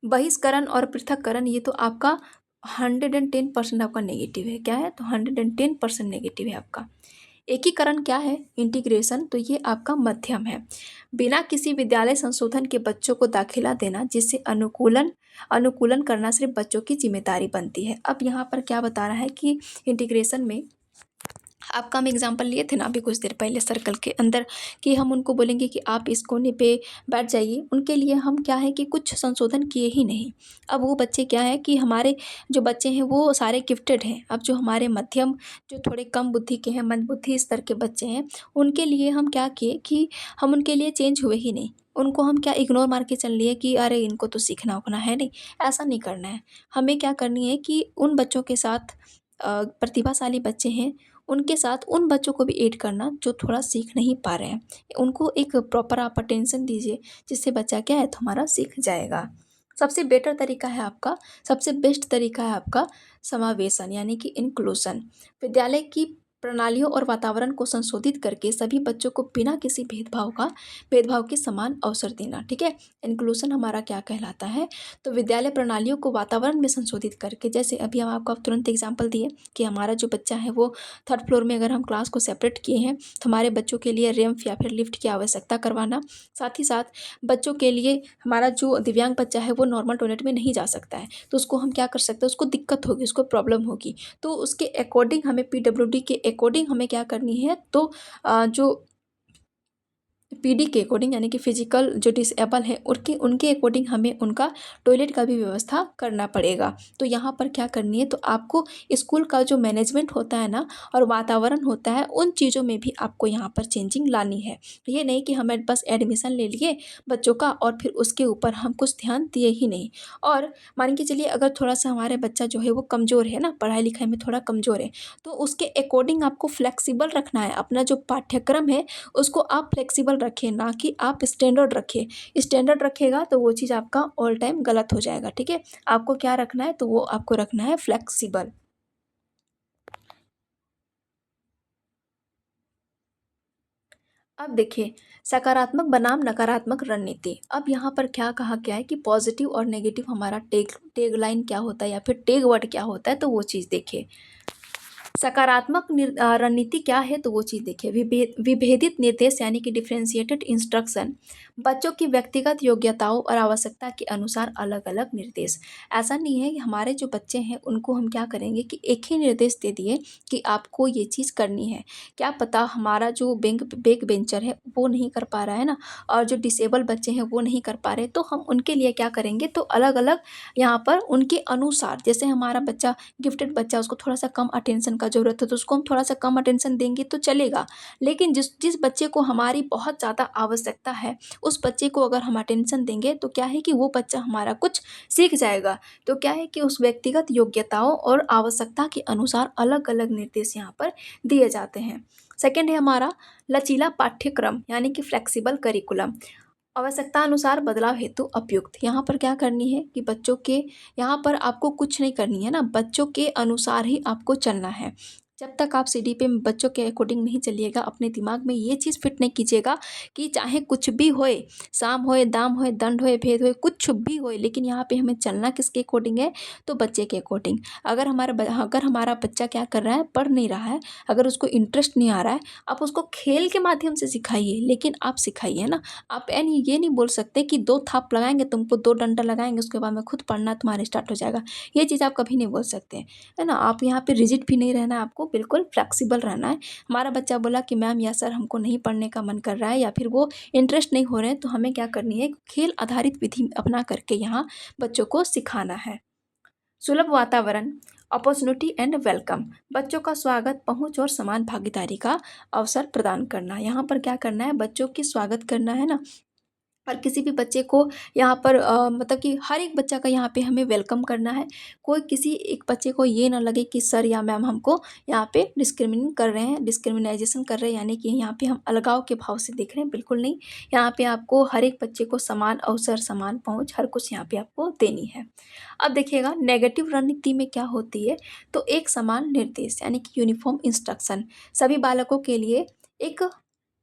बहिष्करण और पृथक्करण, ये तो आपका 110% आपका नेगेटिव है। क्या है? तो 110% नेगेटिव है आपका। एकीकरण क्या है? इंटीग्रेशन, तो ये आपका मध्यम है। बिना किसी विद्यालय संशोधन के बच्चों को दाखिला देना, जिससे अनुकूलन अनुकूलन करना सिर्फ बच्चों की जिम्मेदारी बनती है। अब यहाँ पर क्या बता रहा है कि इंटीग्रेशन में आपका हम एग्जाम्पल लिए थे ना अभी कुछ देर पहले सर्कल के अंदर, कि हम उनको बोलेंगे कि आप इस कोने पे बैठ जाइए, उनके लिए हम क्या है कि कुछ संशोधन किए ही नहीं। अब वो बच्चे क्या है कि हमारे जो बच्चे हैं वो सारे गिफ्टेड हैं। अब जो हमारे मध्यम, जो थोड़े कम बुद्धि के हैं, मंदबुद्धि स्तर के बच्चे हैं, उनके लिए हम क्या किए कि हम उनके लिए चेंज हुए ही नहीं। उनको हम क्या इग्नोर मार के चल लिए कि अरे इनको तो सीखना उखना है नहीं। ऐसा नहीं करना है। हमें क्या करनी है कि उन बच्चों के साथ प्रतिभाशाली बच्चे हैं, उनके साथ उन बच्चों को भी ऐड करना जो थोड़ा सीख नहीं पा रहे हैं। उनको एक प्रॉपर आप अटेंशन दीजिए, जिससे बच्चा क्या है तो हमारा सीख जाएगा। सबसे बेटर तरीका है आपका, सबसे बेस्ट तरीका है आपका समावेशन यानी कि इंक्लूजन। विद्यालय की प्रणालियों और वातावरण को संशोधित करके सभी बच्चों को बिना किसी भेदभाव के समान अवसर देना। ठीक है, इंक्लूजन हमारा क्या कहलाता है, तो विद्यालय प्रणालियों को वातावरण में संशोधित करके, जैसे अभी हम आपको तुरंत एग्जाम्पल दिए कि हमारा जो बच्चा है वो थर्ड फ्लोर में अगर हम क्लास को सेपरेट किए हैं तो हमारे बच्चों के लिए रैंप या फिर लिफ्ट की आवश्यकता करवाना। साथ ही साथ बच्चों के लिए, हमारा जो दिव्यांग बच्चा है वो नॉर्मल टॉयलेट में नहीं जा सकता है, तो उसको हम क्या कर सकते हैं, उसको दिक्कत होगी, उसको प्रॉब्लम होगी, तो उसके अकॉर्डिंग हमें पीडब्ल्यूडी के अकॉर्डिंग हमें क्या करनी है, तो जो पीडी के अकॉर्डिंग यानी कि फिजिकल जो डिसेबल है उनके उनके अकॉर्डिंग हमें उनका टॉयलेट का भी व्यवस्था करना पड़ेगा। तो यहाँ पर क्या करनी है, तो आपको स्कूल का जो मैनेजमेंट होता है ना और वातावरण होता है, उन चीज़ों में भी आपको यहाँ पर चेंजिंग लानी है। ये नहीं कि हमें बस एडमिशन ले लिए बच्चों का और फिर उसके ऊपर हम कुछ ध्यान दिए ही नहीं। और मान के चलिए अगर थोड़ा सा हमारे बच्चा जो है वो कमज़ोर है ना, पढ़ाई लिखाई में थोड़ा कमज़ोर है, तो उसके अकॉर्डिंग आपको फ्लेक्सिबल रखना है। अपना जो पाठ्यक्रम है उसको आप फ्लेक्सिबल रखें, ना कि आप स्टैंडर्ड रखें। स्टैंडर्ड रखेगा तो वो चीज़ आपका ऑल टाइम गलत हो जाएगा। ठीक है, आपको क्या रखना है, तो वो आपको रखना है फ्लेक्सिबल। अब देखिए, सकारात्मक बनाम नकारात्मक रणनीति। अब यहाँ पर क्या कहा गया है कि पॉजिटिव और नेगेटिव हमारा टैग लाइन क्या होता है या फिर टैग वर्ड क्या होता है, तो वो चीज़ देखिए। सकारात्मक रणनीति क्या है, तो वो चीज़ देखिए। विभेदित निर्देश यानी कि डिफरेंशिएटेड इंस्ट्रक्शन, बच्चों की व्यक्तिगत योग्यताओं और आवश्यकता के अनुसार अलग अलग निर्देश। ऐसा नहीं है कि हमारे जो बच्चे हैं उनको हम क्या करेंगे कि एक ही निर्देश दे दिए कि आपको ये चीज़ करनी है। क्या पता हमारा जो बैक बेंचर है वो नहीं कर पा रहा है ना, और जो डिसेबल बच्चे हैं वो नहीं कर पा रहे, तो हम उनके लिए क्या करेंगे, तो अलग अलग यहाँ पर उनके अनुसार, जैसे हमारा बच्चा गिफ्टेड बच्चा, उसको थोड़ा सा कम अटेंशन का ज़रूरत है तो उसको हम थोड़ा सा कम अटेंशन देंगे तो चलेगा। लेकिन जिस जिस बच्चे को हमारी बहुत ज़्यादा आवश्यकता है, उस बच्चे को अगर हम अटेंशन देंगे तो क्या है कि वो बच्चा हमारा कुछ सीख जाएगा। तो क्या है कि उस व्यक्तिगत योग्यताओं और आवश्यकता के अनुसार अलग अलग निर्देश यहाँ पर दिए जाते हैं। सेकेंड है हमारा लचीला पाठ्यक्रम यानी कि फ्लेक्सिबल करिकुलम। आवश्यकता अनुसार बदलाव हेतु उपयुक्त। यहाँ पर क्या करनी है कि बच्चों के, यहाँ पर आपको कुछ नहीं करनी है ना, बच्चों के अनुसार ही आपको चलना है। जब तक आप सीडी पे बच्चों के अकॉर्डिंग नहीं चलिएगा, अपने दिमाग में ये चीज़ फिट नहीं कीजिएगा कि चाहे कुछ भी होए, साम होए, दाम होए, दंड होए, भेद होए, कुछ भी होए, लेकिन यहाँ पे हमें चलना किसके अकॉर्डिंग है, तो बच्चे के अकॉर्डिंग। अगर हमारा बच्चा क्या कर रहा है, पढ़ नहीं रहा है, अगर उसको इंटरेस्ट नहीं आ रहा है, आप उसको खेल के माध्यम से सिखाइए, लेकिन आप सिखाइए ना। आप यानी ये नहीं बोल सकते कि 2 थाप लगाएँगे तुमको, 2 डंडा लगाएँगे उसके बाद में खुद पढ़ना तुम्हारा स्टार्ट हो जाएगा। ये चीज़ आप कभी नहीं बोल सकते, है ना? आप यहाँ पे रिजिड भी नहीं रहना है, आपको बिल्कुल फ्लेक्सिबल रहना है। हमारा बच्चा बोला कि मैम या सर हमको नहीं पढ़ने का मन कर रहा है या फिर वो इंटरेस्ट नहीं हो रहे हैं, तो हमें क्या करनी है, खेल आधारित विधि अपना करके यहाँ बच्चों को सिखाना है। सुलभ वातावरण, अपॉर्चुनिटी एंड वेलकम, बच्चों का स्वागत, पहुंच और समान भागीदारी का अवसर प्रदान करना। यहाँ पर क्या करना है, बच्चों की स्वागत करना है ना, और किसी भी बच्चे को यहाँ पर मतलब कि हर एक बच्चा का यहाँ पे हमें वेलकम करना है। कोई किसी एक बच्चे को ये ना लगे कि सर या मैम हमको यहाँ पे डिस्क्रिमिनेट कर रहे हैं, डिस्क्रिमिनाइजेशन कर रहे हैं, यानी कि यहाँ पे हम अलगाव के भाव से देख रहे हैं, बिल्कुल नहीं। यहाँ पे आपको हर एक बच्चे को समान अवसर, समान पहुँच, हर कुछ यहाँ पे आपको देनी है। अब देखिएगा नेगेटिव रणनीति में क्या होती है, तो एक समान निर्देश यानी कि यूनिफॉर्म इंस्ट्रक्शन, सभी बालकों के लिए एक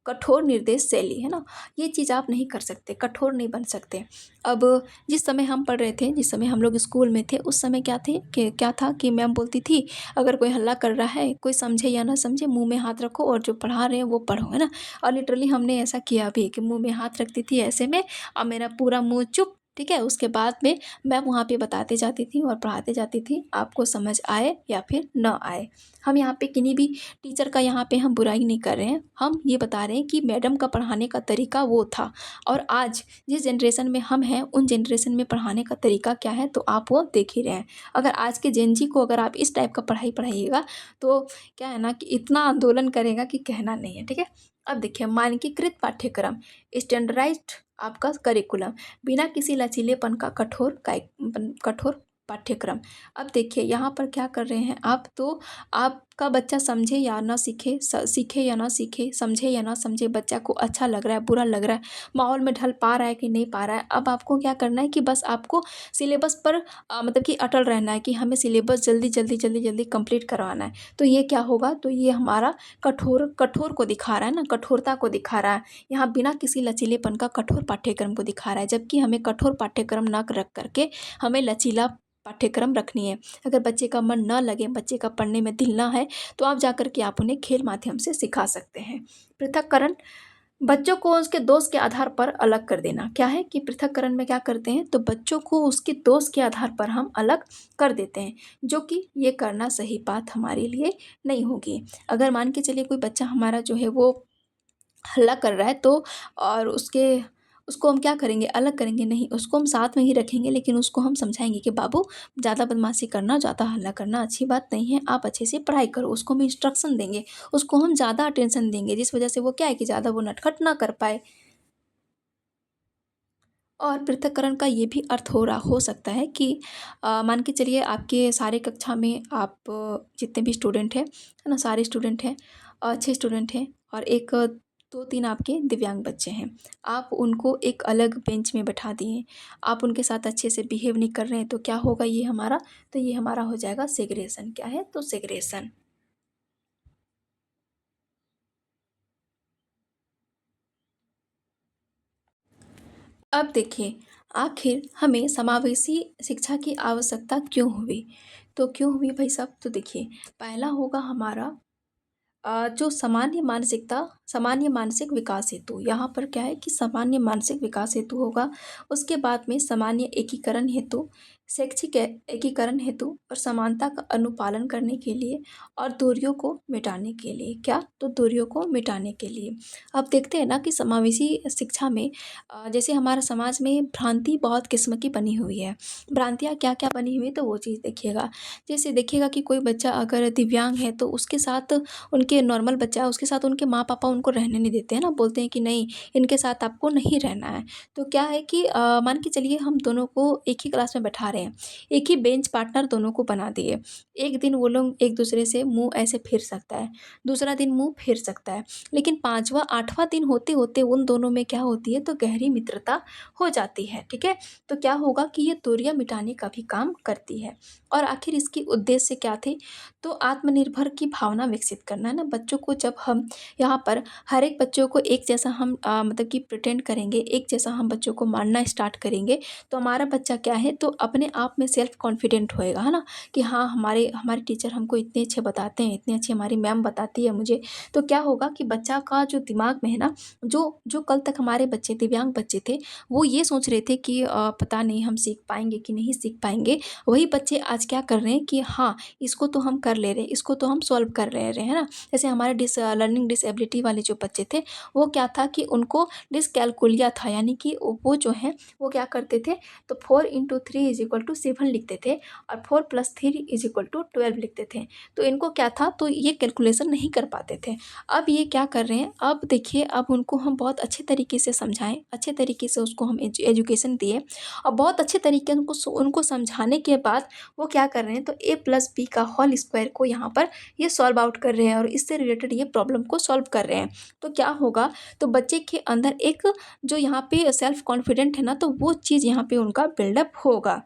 कठोर निर्देश शैली, है ना? ये चीज़ आप नहीं कर सकते, कठोर नहीं बन सकते। अब जिस समय हम पढ़ रहे थे, जिस समय हम लोग स्कूल में थे, उस समय क्या था कि मैम बोलती थी, अगर कोई हल्ला कर रहा है, कोई समझे या ना समझे, मुँह में हाथ रखो और जो पढ़ा रहे हैं वो पढ़ो, है ना? और लिटरली हमने ऐसा किया भी कि मुँह में हाथ रखती थी ऐसे में, और मेरा पूरा मुँह चुप, ठीक है? उसके बाद में मैम वहाँ पे बताते जाती थी और पढ़ाते जाती थी, आपको समझ आए या फिर ना आए। हम यहाँ पे किन्हीं भी टीचर का यहाँ पे हम बुराई नहीं कर रहे हैं, हम ये बता रहे हैं कि मैडम का पढ़ाने का तरीका वो था, और आज जिस जनरेशन में हम हैं उन जनरेशन में पढ़ाने का तरीका क्या है, तो आप वो देख ही रहे हैं। अगर आज के जेन जी को अगर आप इस टाइप का पढ़ाई पढ़ाइएगा तो क्या है ना कि इतना आंदोलन करेगा कि कहना नहीं है, ठीक है? अब देखिए मानकीकृत पाठ्यक्रम, स्टैंडर्डाइज्ड आपका करिकुलम, बिना किसी लचीलेपन का कठोर पाठ्यक्रम। अब देखिए यहाँ पर क्या कर रहे हैं आप, तो आप का बच्चा समझे या ना सीखे, सीखे या ना सीखे, समझे या ना समझे, बच्चा को अच्छा लग रहा है, बुरा लग रहा है, माहौल में ढल पा रहा है कि नहीं पा रहा है। अब आपको क्या करना है कि बस आपको सिलेबस पर मतलब कि अटल रहना है कि हमें सिलेबस जल्दी जल्दी जल्दी जल्दी कंप्लीट करवाना है। तो ये क्या होगा, तो ये हमारा कठोर कठोर को दिखा रहा है ना, कठोरता को दिखा रहा है। यहाँ बिना किसी लचीलेपन का कठोर पाठ्यक्रम को दिखा रहा है, जबकि हमें कठोर पाठ्यक्रम ना रख करके हमें लचीला पाठ्यक्रम रखनी है। अगर बच्चे का मन ना लगे, बच्चे का पढ़ने में दिल ना है, तो आप जा कर के आप उन्हें खेल माध्यम से सिखा सकते हैं। पृथक्करण, बच्चों को उसके दोष के आधार पर अलग कर देना। क्या है कि पृथक्करण में क्या करते हैं, तो बच्चों को उसके दोष के आधार पर हम अलग कर देते हैं, जो कि ये करना सही बात हमारे लिए नहीं होगी। अगर मान के चलिए कोई बच्चा हमारा जो है वो हल्ला कर रहा है, तो और उसको हम क्या करेंगे, अलग करेंगे नहीं, उसको हम साथ में ही रखेंगे, लेकिन उसको हम समझाएंगे कि बाबू, ज़्यादा बदमाशी करना, ज़्यादा हल्ला करना अच्छी बात नहीं है, आप अच्छे से पढ़ाई करो। उसको हम इंस्ट्रक्शन देंगे, उसको हम ज़्यादा अटेंशन देंगे, जिस वजह से वो क्या है कि ज़्यादा वो नटखट ना कर पाए। और पृथक्करण का ये भी अर्थ हो सकता है कि मान के चलिए आपके सारे कक्षा में आप जितने भी स्टूडेंट हैं, है ना, सारे स्टूडेंट हैं, 6 स्टूडेंट हैं, और एक 2-3 आपके दिव्यांग बच्चे हैं। आप उनको एक अलग बेंच में बैठा दिए, आप उनके साथ अच्छे से बिहेव नहीं कर रहे हैं, तो क्या होगा ये हमारा, तो ये हमारा हो जाएगा सेग्रेगेशन। क्या है, तो सेग्रेगेशन। अब देखिए, आखिर हमें समावेशी शिक्षा की आवश्यकता क्यों हुई? तो क्यों हुई भाई साहब? तो देखिए, पहला होगा हमारा जो सामान्य मानसिक विकास हेतु। यहाँ पर क्या है कि सामान्य मानसिक विकास हेतु होगा, उसके बाद में सामान्य एकीकरण हेतु, शैक्षिक एकीकरण हेतु, और समानता का अनुपालन करने के लिए, और दूरियों को मिटाने के लिए। क्या? तो दूरियों को मिटाने के लिए। अब देखते हैं ना कि समावेशी शिक्षा में जैसे हमारा समाज में भ्रांति बहुत किस्म की बनी हुई है। भ्रांतियाँ क्या क्या बनी हुई है, तो वो चीज़ देखिएगा। जैसे देखिएगा कि कोई बच्चा अगर दिव्यांग है, तो उसके साथ उनके नॉर्मल बच्चा है, उसके साथ उनके माँ-पापा उनको रहने नहीं देते हैं ना, बोलते हैं कि नहीं, इनके साथ आपको नहीं रहना है। तो क्या है कि मान के चलिए हम दोनों को एक ही क्लास में बैठा रहे हैं, एक ही बेंच पार्टनर दोनों को बना दिए। एक दिन वो लोग एक-दूसरे से मुँह ऐसे फेर सकता है, दूसरा दिन मुँह फेर सकता है, लेकिन 5वाँ 8वाँ दिन होते-होते उन दोनों में क्या होती है, तो गहरी मित्रता हो जाती है, ठीक है? तो क्या होगा कि ये दूरियाँ मिटाने का भी काम करती है। और आखिर इसकी उद्देश्य क्या थे? तो आत्मनिर्भर की भावना विकसित करना है ना बच्चों को। जब हम यहाँ पर हर एक बच्चों को एक जैसा हम मतलब कि प्रिटेंड करेंगे, एक जैसा हम बच्चों को मानना स्टार्ट करेंगे, तो हमारा बच्चा क्या है, तो अपने आप में सेल्फ कॉन्फिडेंट होएगा, है ना, कि हाँ, हमारे हमारे टीचर हमको इतने अच्छे बताते हैं, इतनी अच्छी हमारी मैम बताती है मुझे। तो क्या होगा कि बच्चा का जो दिमाग में है ना, जो जो कल तक हमारे बच्चे दिव्यांग बच्चे थे, वो ये सोच रहे थे कि पता नहीं हम सीख पाएंगे कि नहीं सीख पाएंगे, वही बच्चे आज क्या कर रहे हैं कि हाँ, इसको तो हम कर ले रहे हैं, इसको तो हम सॉल्व कर ले रहे हैं, है ना। जैसे हमारे लर्निंग डिसेबिलिटी वाले जो बच्चे थे, वो क्या था कि उनको डिसकैलकुलिया था, यानी कि वो जो है वो क्या करते थे, तो 4 × 3 = 7 लिखते थे, और 4 + 3 = 12 लिखते थे। तो इनको क्या था, तो ये कैलकुलेशन नहीं कर पाते थे। अब ये क्या कर रहे हैं, अब देखिए, अब उनको हम बहुत अच्छे तरीके से समझाएं, अच्छे तरीके से उसको हम एजुकेशन दिए, और बहुत अच्छे तरीके से उनको समझाने के बाद वो क्या कर रहे हैं, तो a+b² को यहाँ पर ये सॉल्व आउट कर रहे हैं, और इससे रिलेटेड ये प्रॉब्लम को सॉल्व कर रहे हैं। तो क्या होगा, तो बच्चे के अंदर एक जो यहाँ पे सेल्फ कॉन्फिडेंट है ना, तो वो चीज़ यहाँ पे उनका बिल्डअप होगा।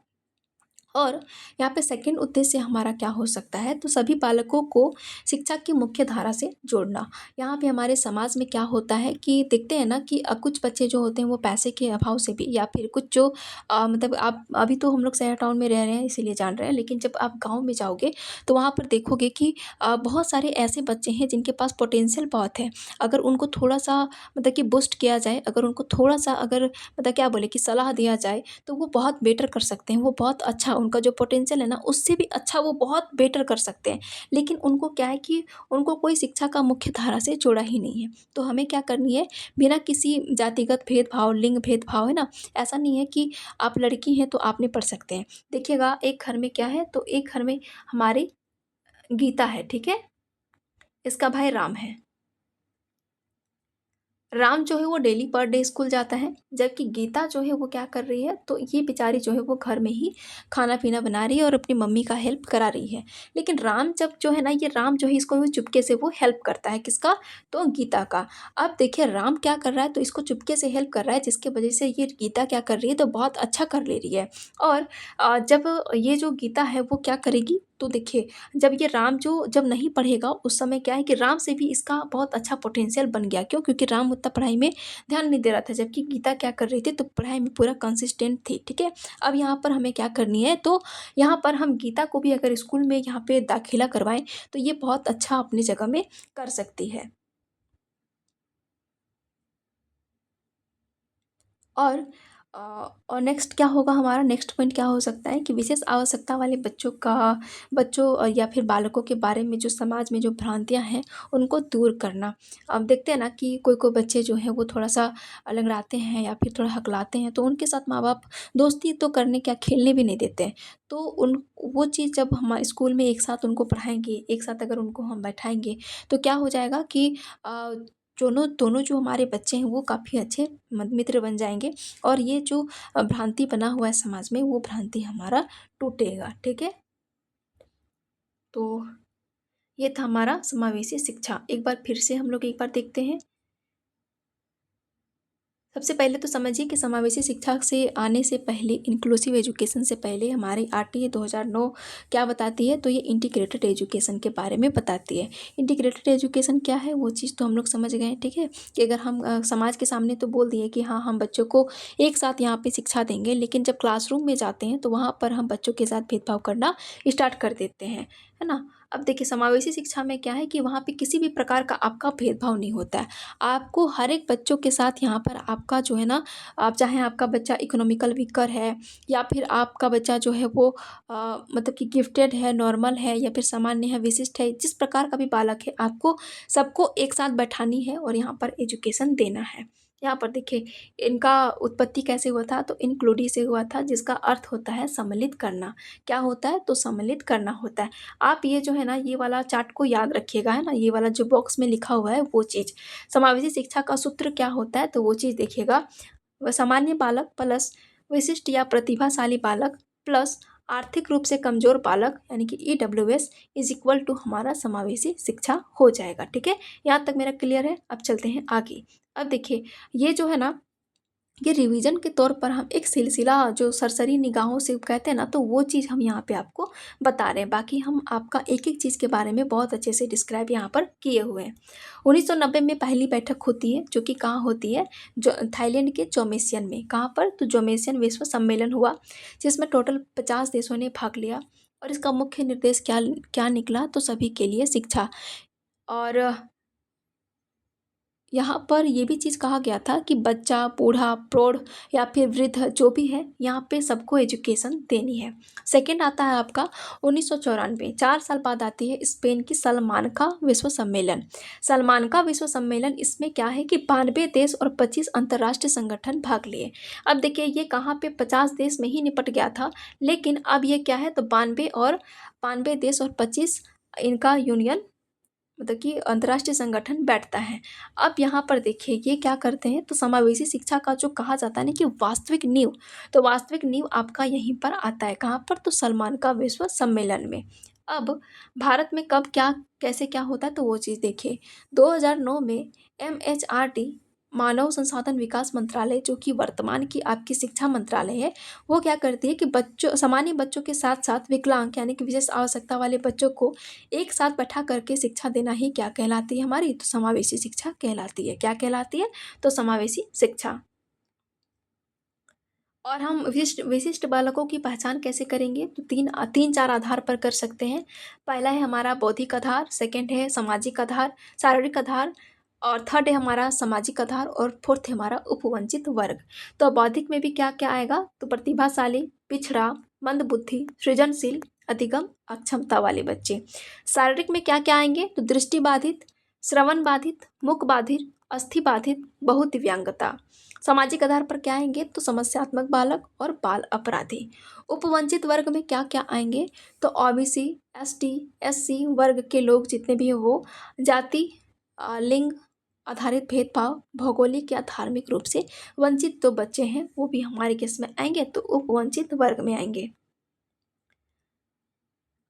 और यहाँ पे सेकंड उद्देश्य हमारा क्या हो सकता है, तो सभी बालकों को शिक्षा की मुख्य धारा से जोड़ना। यहाँ पे हमारे समाज में क्या होता है कि देखते हैं ना कि कुछ बच्चे जो होते हैं वो पैसे के अभाव से भी, या फिर कुछ जो मतलब आप अभी तो हम लोग शहर टाउन में रह रहे हैं इसीलिए जान रहे हैं, लेकिन जब आप गाँव में जाओगे तो वहाँ पर देखोगे कि बहुत सारे ऐसे बच्चे हैं जिनके पास पोटेंशियल बहुत है। अगर उनको थोड़ा सा मतलब कि बूस्ट किया जाए, अगर उनको थोड़ा सा अगर मतलब क्या बोले कि सलाह दिया जाए, तो वो बहुत बेटर कर सकते हैं, वो बहुत अच्छा, उनका जो पोटेंशियल है ना, उससे भी अच्छा वो बहुत बेटर कर सकते हैं। लेकिन उनको क्या है कि उनको कोई शिक्षा का मुख्य धारा से जोड़ा ही नहीं है। तो हमें क्या करनी है, बिना किसी जातिगत भेदभाव, लिंग भेदभाव, है ना, ऐसा नहीं है कि आप लड़की हैं तो आप नहीं पढ़ सकते हैं। देखिएगा, एक घर में क्या है, तो एक घर में हमारी गीता है, ठीक है, इसका भाई राम है। राम जो है वो डेली पर डे स्कूल जाता है, जबकि गीता जो है वो क्या कर रही है, तो ये बेचारी जो है वो घर में ही खाना-पीना बना रही है और अपनी मम्मी का हेल्प करा रही है। लेकिन राम जब जो है ना, ये राम जो है इसको वो चुपके से वो हेल्प करता है, किसका? तो गीता का। अब देखिए राम क्या कर रहा है, तो इसको चुपके से हेल्प कर रहा है, जिसकी वजह से ये गीता क्या कर रही है, तो बहुत अच्छा कर ले रही है। और जब ये जो गीता है वो क्या करेगी, तो देखिए जब ये राम जो जब नहीं पढ़ेगा, उस समय क्या है कि राम से भी इसका बहुत अच्छा पोटेंशियल बन गया। क्यों? क्योंकि राम उतना पढ़ाई में ध्यान नहीं दे रहा था, जबकि गीता क्या कर रही थी, तो पढ़ाई में पूरा कंसिस्टेंट थी, ठीक है। अब यहाँ पर हमें क्या करनी है, तो यहाँ पर हम गीता को भी अगर स्कूल में यहाँ पे दाखिला करवाएं, तो ये बहुत अच्छा अपनी जगह में कर सकती है। और अ, और नेक्स्ट क्या होगा, हमारा नेक्स्ट पॉइंट क्या हो सकता है कि विशेष आवश्यकता वाले बच्चों या फिर बालकों के बारे में जो समाज में जो भ्रांतियाँ हैं, उनको दूर करना। अब देखते हैं ना कि कोई-कोई बच्चे जो हैं वो थोड़ा-सा लंगड़ाते हैं या फिर थोड़ा हकलाते हैं, तो उनके साथ माँ-बाप दोस्ती तो करने क्या, खेलने भी नहीं देते हैं। तो उन वो चीज़ जब हम स्कूल में एक साथ उनको पढ़ाएँगे, एक साथ अगर उनको हम बैठाएँगे, तो क्या हो जाएगा कि अ, दोनों दोनों जो हमारे बच्चे हैं वो काफ़ी अच्छे मित्र बन जाएँगे, और ये जो भ्रांति बना हुआ है समाज में, वो भ्रांति हमारा टूटेगा, ठीक है? तो ये था हमारा समावेशी शिक्षा। एक बार फिर से हम लोग एक बार देखते हैं। सबसे पहले तो समझिए कि समावेशी शिक्षा से आने से पहले, इंक्लूसिव एजुकेशन से पहले हमारी आरटीए 2009 क्या बताती है, तो ये इंटीग्रेटेड एजुकेशन के बारे में बताती है। इंटीग्रेटेड एजुकेशन क्या है, वो चीज़ तो हम लोग समझ गए हैं, ठीक है। कि अगर हम समाज के सामने तो बोल दिए कि हाँ, हम बच्चों को एक साथ यहाँ पे शिक्षा देंगे, लेकिन जब क्लासरूम में जाते हैं तो वहाँ पर हम बच्चों के साथ भेदभाव करना स्टार्ट कर देते हैं, है ना। अब देखिए समावेशी शिक्षा में क्या है कि वहाँ पे किसी भी प्रकार का आपका भेदभाव नहीं होता है। आपको हर एक बच्चों के साथ यहाँ पर आपका जो है ना, आप चाहे आपका बच्चा इकोनॉमिकल वीकर है, या फिर आपका बच्चा जो है वो मतलब कि गिफ्टेड है, नॉर्मल है, या फिर सामान्य है, विशिष्ट है, जिस प्रकार का भी बालक है, आपको सबको एक साथ बैठानी है और यहाँ पर एजुकेशन देना है। यहाँ पर देखिए इनका उत्पत्ति कैसे हुआ था, तो इनक्लूडी से हुआ था, जिसका अर्थ होता है सम्मिलित करना। क्या होता है, तो सम्मिलित करना होता है। आप ये जो है ना, ये वाला चार्ट को याद रखिएगा, है ना, ये वाला जो बॉक्स में लिखा हुआ है वो चीज़। समावेशी शिक्षा का सूत्र क्या होता है, तो वो चीज़ देखिएगा। वह सामान्य बालक प्लस विशिष्ट या प्रतिभाशाली बालक प्लस आर्थिक रूप से कमजोर बालक, यानी कि ईडब्ल्यूएस इज इक्वल टू हमारा समावेशी शिक्षा हो जाएगा, ठीक है। यहाँ तक मेरा क्लियर है। अब चलते हैं आगे। अब देखिए ये जो है ना, ये रिवीजन के तौर पर हम एक सिलसिला जो सरसरी निगाहों से कहते हैं ना, तो वो चीज़ हम यहाँ पे आपको बता रहे हैं। बाकी हम आपका एक एक चीज़ के बारे में बहुत अच्छे से डिस्क्राइब यहाँ पर किए हुए हैं। 1990 में पहली बैठक होती है, जो कि कहाँ होती है, जो थाईलैंड के जोमेसियन में। कहाँ पर, तो जोमेसियन विश्व सम्मेलन हुआ, जिसमें टोटल 50 देशों ने भाग लिया। और इसका मुख्य निर्देश क्या क्या निकला, तो सभी के लिए शिक्षा। और यहाँ पर ये भी चीज़ कहा गया था कि बच्चा, बूढ़ा, प्रौढ़ या फिर वृद्ध जो भी है, यहाँ पे सबको एजुकेशन देनी है। सेकंड आता है आपका 1994, 4 साल बाद आती है स्पेन की सलमानका विश्व सम्मेलन। सलमानका विश्व सम्मेलन, इसमें क्या है कि 92 देश और 25 अंतर्राष्ट्रीय संगठन भाग लिए। अब देखिए ये कहाँ पे 50 देश में ही निपट गया था, लेकिन अब ये क्या है, तो 92 देश और 25 इनका यूनियन, मतलब कि अंतर्राष्ट्रीय संगठन बैठता है। अब यहाँ पर देखिए ये क्या करते हैं, तो समावेशी शिक्षा का जो कहा जाता है ना कि वास्तविक नींव, तो वास्तविक नींव आपका यहीं पर आता है। कहाँ पर, तो सलमान का विश्व सम्मेलन में। अब भारत में कब क्या कैसे क्या होता है, तो वो चीज़ देखिए। 2009 में एमएचआरडी, मानव संसाधन विकास मंत्रालय, जो कि वर्तमान की आपकी शिक्षा मंत्रालय है, वो क्या करती है कि बच्चों, सामान्य बच्चों के साथ साथ विकलांग यानी कि विशेष आवश्यकता वाले बच्चों को एक साथ बैठा करके शिक्षा देना ही क्या कहलाती है, हमारी तो समावेशी शिक्षा कहलाती है। क्या कहलाती है, तो समावेशी शिक्षा। और हम विशिष्ट विशिष्ट बालकों की पहचान कैसे करेंगे, तो तीन चार आधार पर कर सकते हैं। पहला है हमारा बौद्धिक आधार, सेकंड है सामाजिक आधार, शारीरिक आधार, और थर्ड है हमारा सामाजिक आधार, और फोर्थ है हमारा उपवंचित वर्ग। तो बौद्धिक में भी क्या क्या आएगा, तो प्रतिभाशाली, पिछड़ा, मंदबुद्धि, सृजनशील, अधिगम, अक्षमता वाले बच्चे। शारीरिक में क्या क्या आएंगे, तो दृष्टि बाधित, श्रवण बाधित, मुख बाधित, अस्थि बाधित, बहुदिव्यांगता। सामाजिक आधार पर क्या आएंगे, तो समस्यात्मक बालक और बाल अपराधी। उपवंचित वर्ग में क्या क्या आएंगे, तो ओबीसी, एसटी, एससी वर्ग के लोग जितने भी हैं वो, जाति, लिंग, आधारित भेदभाव, भौगोलिक या धार्मिक रूप से वंचित जो बच्चे हैं वो भी हमारे केस में आएँगे तो उपवंचित वर्ग में आएँगे।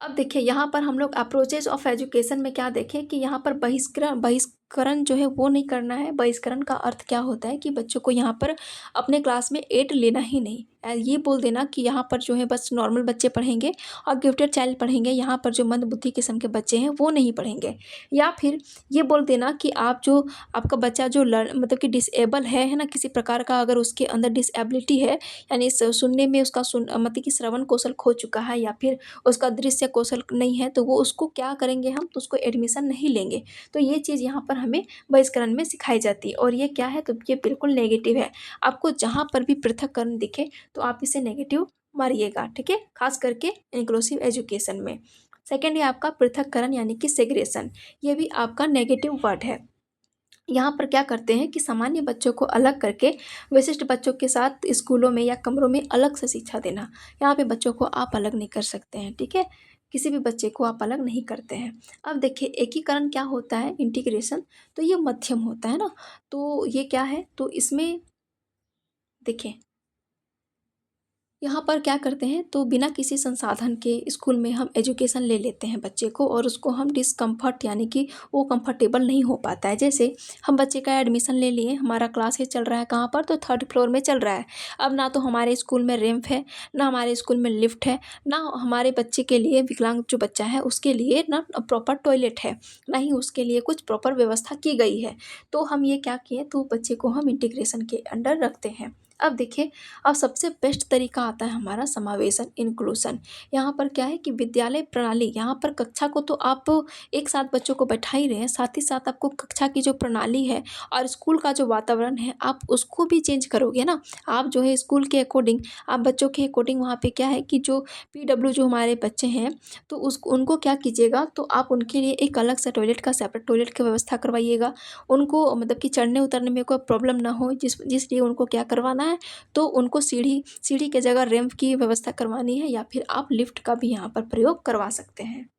अब देखिए यहाँ पर हम लोग अप्रोचेज़ ऑफ एजुकेशन में क्या देखें कि यहाँ पर बहिष्करण जो है वो नहीं करना है। बहिष्करण का अर्थ क्या होता है कि बच्चों को यहाँ पर अपने क्लास में 8 लेना ही नहीं। ये बोल देना कि यहाँ पर जो है बस नॉर्मल बच्चे पढ़ेंगे और गिफ्टेड चाइल्ड पढ़ेंगे, यहाँ पर जो मंदबुद्धि किस्म के बच्चे हैं वो नहीं पढ़ेंगे। या फिर ये बोल देना कि आपका बच्चा जो मतलब कि डिसेबल है ना? किसी प्रकार का अगर उसके अंदर डिसेबिलिटी है, यानी सुनने में उसका मतलब कि श्रवण कौशल खो चुका है या फिर उसका दृश्य कौशल नहीं है, तो वो उसको क्या करेंगे हम, तो उसको एडमिशन नहीं लेंगे। तो ये चीज़ यहाँ पर हमें बहिष्करण में सिखाई जाती है और ये क्या है, तो ये बिल्कुल नेगेटिव है। आपको जहाँ पर भी पृथक्करण दिखे तो आप इसे नेगेटिव मारिएगा, ठीक है? खास करके इंक्लूसिव एजुकेशन में। सेकंड है आपका पृथक्करण यानी कि सेग्रेगेशन, ये भी आपका नेगेटिव वर्ड है। यहाँ पर क्या करते हैं कि सामान्य बच्चों को अलग करके विशिष्ट बच्चों के साथ स्कूलों में या कमरों में अलग से शिक्षा देना। यहाँ पे बच्चों को आप अलग नहीं कर सकते हैं, ठीक है? किसी भी बच्चे को आप अलग नहीं करते हैं। अब देखिए एकीकरण क्या होता है, इंटीग्रेशन, तो ये मध्यम होता है ना, तो ये क्या है, तो इसमें देखिए यहाँ पर क्या करते हैं, तो बिना किसी संसाधन के स्कूल में हम एजुकेशन ले लेते हैं बच्चे को और उसको हम डिस्कम्फर्ट यानी कि वो कंफर्टेबल नहीं हो पाता है। जैसे हम बच्चे का एडमिशन ले लिए, हमारा क्लासेस चल रहा है कहाँ पर, तो 3rd फ्लोर में चल रहा है। अब ना तो हमारे स्कूल में रैंप है, ना हमारे स्कूल में लिफ्ट है, ना हमारे बच्चे के लिए, विकलांग जो बच्चा है उसके लिए ना प्रॉपर टॉयलेट है, ना ही उसके लिए कुछ प्रॉपर व्यवस्था की गई है। तो हम ये क्या किए, तो बच्चे को हम इंटीग्रेशन के अंडर रखते हैं। अब देखिए, अब सबसे बेस्ट तरीका आता है हमारा समावेशन, इंक्लूसन। यहाँ पर क्या है कि विद्यालय प्रणाली, यहाँ पर कक्षा को तो आप एक साथ बच्चों को बैठा ही रहे हैं, साथ ही साथ आपको कक्षा की जो प्रणाली है और स्कूल का जो वातावरण है आप उसको भी चेंज करोगे ना। आप जो है स्कूल के अकॉर्डिंग, आप बच्चों के अकॉर्डिंग वहाँ पे क्या है कि जो पीडब्ल्यू जो हमारे बच्चे हैं, तो उनको क्या कीजिएगा, तो आप उनके लिए एक अलग से टॉयलेट का, सेपरेट टॉयलेट की व्यवस्था करवाइएगा। उनको मतलब कि चढ़ने उतरने में कोई प्रॉब्लम ना हो, जिसलिए उनको क्या करवाना है, तो उनको सीढ़ी सीढ़ी के जगह रैंप की व्यवस्था करवानी है या फिर आप लिफ्ट का भी यहाँ पर प्रयोग करवा सकते हैं।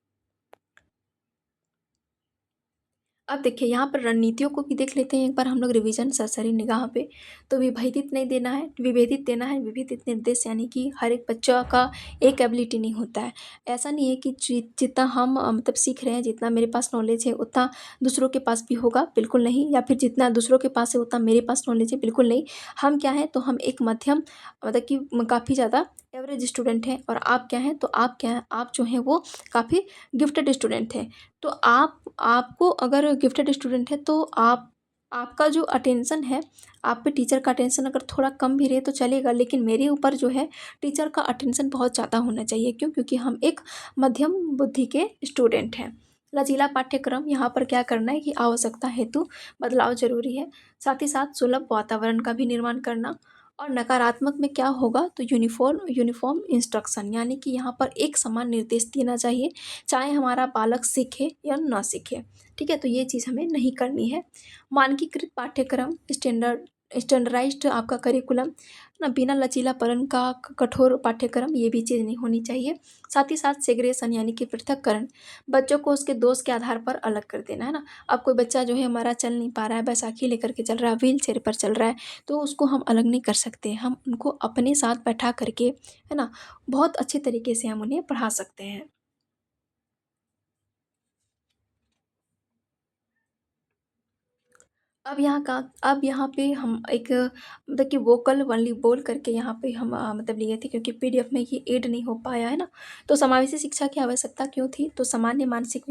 अब देखिए यहाँ पर रणनीतियों को भी देख लेते हैं एक बार हम लोग रिवीजन सरसरी निगाह पे। तो विभेदित नहीं देना है, विभेदित देना है, विभेदित निर्देश यानी कि हर एक बच्चा का एक एबिलिटी नहीं होता है। ऐसा नहीं है कि जितना हम मतलब सीख रहे हैं, जितना मेरे पास नॉलेज है उतना दूसरों के पास भी होगा, बिल्कुल नहीं। या फिर जितना दूसरों के पास है उतना मेरे पास नॉलेज है, बिल्कुल नहीं। हम क्या है, तो हम एक मध्यम मतलब कि काफ़ी ज़्यादा एवरेज स्टूडेंट हैं और आप क्या हैं, तो आप क्या हैं, आप जो हैं वो काफ़ी गिफ्टेड स्टूडेंट हैं। तो आपको अगर गिफ्टेड स्टूडेंट है तो आपका जो अटेंशन है, आप पे टीचर का अटेंशन अगर थोड़ा कम भी रहे तो चलेगा, लेकिन मेरे ऊपर जो है टीचर का अटेंशन बहुत ज़्यादा होना चाहिए। क्यों? क्योंकि हम एक मध्यम बुद्धि के स्टूडेंट हैं। लचीला पाठ्यक्रम, यहाँ पर क्या करना है कि आवश्यकता हेतु बदलाव ज़रूरी है। साथ ही साथ सुलभ वातावरण का भी निर्माण करना। और नकारात्मक में क्या होगा, तो यूनिफ़ॉर्म यूनिफ़ॉर्म इंस्ट्रक्शन, यानी कि यहाँ पर एक समान निर्देश देना चाहिए, चाहे हमारा बालक सीखे या ना सीखे, ठीक है? तो ये चीज़ हमें नहीं करनी है। मानकीकृत पाठ्यक्रम, स्टैंडर्डाइज्ड आपका करिकुलम ना, बिना लचीलापन का कठोर पाठ्यक्रम, ये भी चीज़ नहीं होनी चाहिए। साथ ही साथ सेग्रेगेशन यानी कि पृथक्करण, बच्चों को उसके दोष के आधार पर अलग कर देना, है ना? अब कोई बच्चा जो है हमारा चल नहीं पा रहा है, बैसाखी लेकर के चल रहा है, व्हील चेयर पर चल रहा है, तो उसको हम अलग नहीं कर सकते। हम उनको अपने साथ बैठा करके, है ना, बहुत अच्छे तरीके से हम उन्हें पढ़ा सकते हैं। अब यहाँ पे हम एक मतलब कि वोकल ओनली बोल करके यहाँ पे हम मतलब लिए थे, क्योंकि पीडीएफ में ये ऐड नहीं हो पाया है ना। तो समावेशी शिक्षा की आवश्यकता क्यों थी? तो सामान्य मानसिक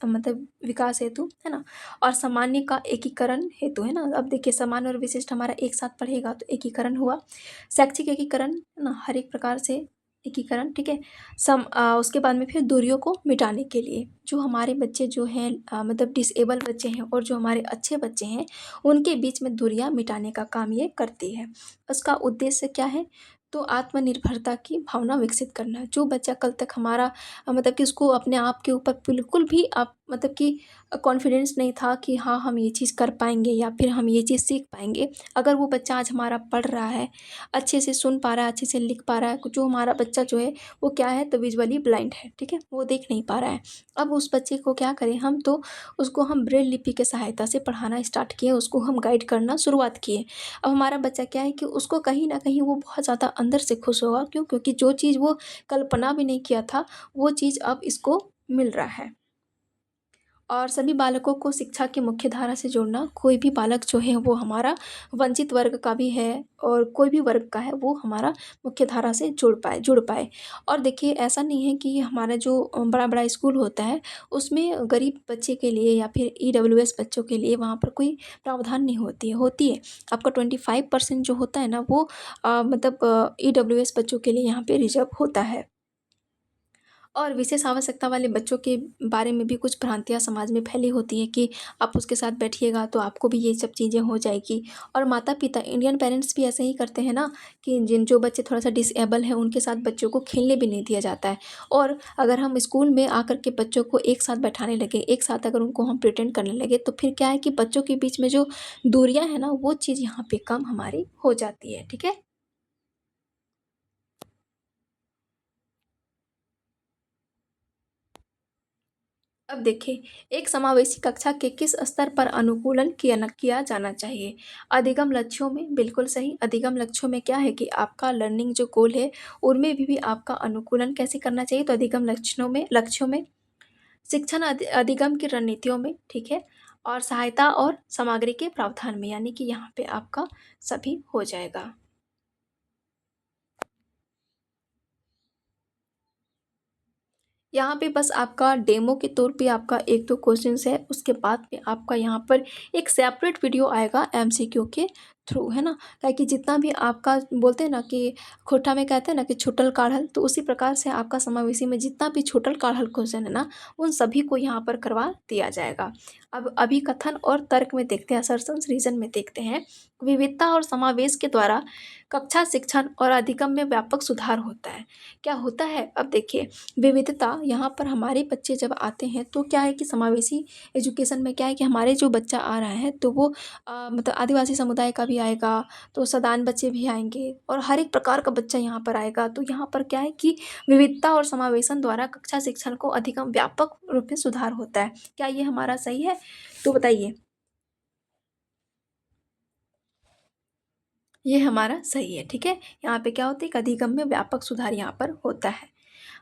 मतलब विकास हेतु, है ना, और सामान्य का एकीकरण हेतु, है ना। अब देखिए सामान्य और विशिष्ट हमारा एक साथ पढ़ेगा तो एकीकरण हुआ। शैक्षिक एकीकरण, है ना, हर एक प्रकार से एकीकरण, ठीक है। उसके बाद में फिर दूरियों को मिटाने के लिए जो हमारे बच्चे जो हैं मतलब डिसेबल बच्चे हैं और जो हमारे अच्छे बच्चे हैं, उनके बीच में दूरियां मिटाने का काम ये करती है। उसका उद्देश्य क्या है? तो आत्मनिर्भरता की भावना विकसित करना। जो बच्चा कल तक हमारा मतलब कि उसको अपने आप के ऊपर बिल्कुल भी आप मतलब कि कॉन्फिडेंस नहीं था कि हाँ, हम ये चीज़ कर पाएँगे या फिर हम ये चीज़ सीख पाएँगे। अगर वो बच्चा आज हमारा पढ़ रहा है, अच्छे से सुन पा रहा है, अच्छे से लिख पा रहा है, जो हमारा बच्चा जो है वो क्या है, तो विजुअली ब्लाइंड है, ठीक है? वो देख नहीं पा रहा है। अब उस बच्चे को क्या करें हम, तो उसको हम ब्रेल लिपि की सहायता से पढ़ाना स्टार्ट किए, उसको हम गाइड करना शुरुआत किए। अब हमारा बच्चा क्या है कि उसको कहीं न कहीं वो बहुत ज़्यादा अंदर से खुश होगा, क्यों? क्योंकि जो चीज़ वो कल्पना भी नहीं किया था, वो चीज़ अब इसको मिल रहा है। और सभी बालकों को शिक्षा की मुख्य धारा से जोड़ना, कोई भी बालक जो है वो हमारा वंचित वर्ग का भी है और कोई भी वर्ग का है, वो हमारा मुख्य धारा से जुड़ पाए। और देखिए, ऐसा नहीं है कि हमारा जो बड़ा-बड़ा स्कूल होता है, उसमें गरीब बच्चे के लिए या फिर ईडब्ल्यूएस बच्चों के लिए वहाँ पर कोई प्रावधान नहीं होती है। आपका 25% जो होता है ना, वो मतलब ईडब्ल्यूएस बच्चों के लिए यहाँ पे रिज़र्व होता है। और विशेष आवश्यकता वाले बच्चों के बारे में भी कुछ भ्रांतियाँ समाज में फैली होती हैं कि आप उसके साथ बैठिएगा तो आपको भी ये सब चीज़ें हो जाएगी। और माता-पिता, इंडियन पेरेंट्स भी ऐसे ही करते हैं ना, कि जो बच्चे थोड़ा-सा डिसेबल हैं उनके साथ बच्चों को खेलने भी नहीं दिया जाता है। और अगर हम स्कूल में आकर के बच्चों को एक साथ बैठाने लगे, एक साथ अगर उनको हम प्रिटेंड करने लगे, तो फिर क्या है कि बच्चों के बीच में जो दूरियाँ हैं ना, वो चीज़ यहाँ पे कम हमारी हो जाती है। ठीक है? अब देखिए, एक समावेशी कक्षा के किस स्तर पर अनुकूलन किया जाना चाहिए? अधिगम लक्ष्यों में, बिल्कुल सही। अधिगम लक्ष्यों में क्या है कि आपका लर्निंग जो गोल है, उनमें भी आपका अनुकूलन कैसे करना चाहिए? तो अधिगम लक्ष्यों में, शिक्षण अधिगम की रणनीतियों में, ठीक है? और सहायता और सामग्री के प्रावधान में, यानी कि यहाँ पे आपका सभी हो जाएगा। यहाँ पे बस आपका डेमो के तौर पे आपका 1-2 क्वेश्चंस है, उसके बाद में आपका यहाँ पर एक सेपरेट वीडियो आएगा एमसीक्यू के थ्रू, है ना? ताकि जितना भी आपका बोलते हैं ना कि खोटा में कहते हैं ना कि छूटल काढ़ल, तो उसी प्रकार से आपका समावेशी में जितना भी छूटल काढ़ल क्वेश्चन है ना, उन सभी को यहाँ पर करवा दिया जाएगा। अब अभिकथन और तर्क में देखते हैं, असर्शंस रीज़न में देखते हैं। विविधता और समावेश के द्वारा कक्षा शिक्षण और अधिगम में व्यापक सुधार होता है। क्या होता है? अब देखिए, विविधता यहाँ पर हमारे बच्चे जब आते हैं तो क्या है कि समावेशी एजुकेशन में क्या है कि हमारे जो बच्चा आ रहा है तो वो मतलब आदिवासी समुदाय का भी आएगा, तो सदान बच्चे भी आएँगे और हर एक प्रकार का बच्चा यहाँ पर आएगा। तो यहाँ पर क्या है कि विविधता और समावेशन द्वारा कक्षा शिक्षण को अधिगम व्यापक रूप में सुधार होता है। क्या ये हमारा सही है? तो बताइए। ये हमारा सही है, ठीक है? यहाँ पे क्या होता है, एक अधिगम में व्यापक सुधार यहाँ पर होता है।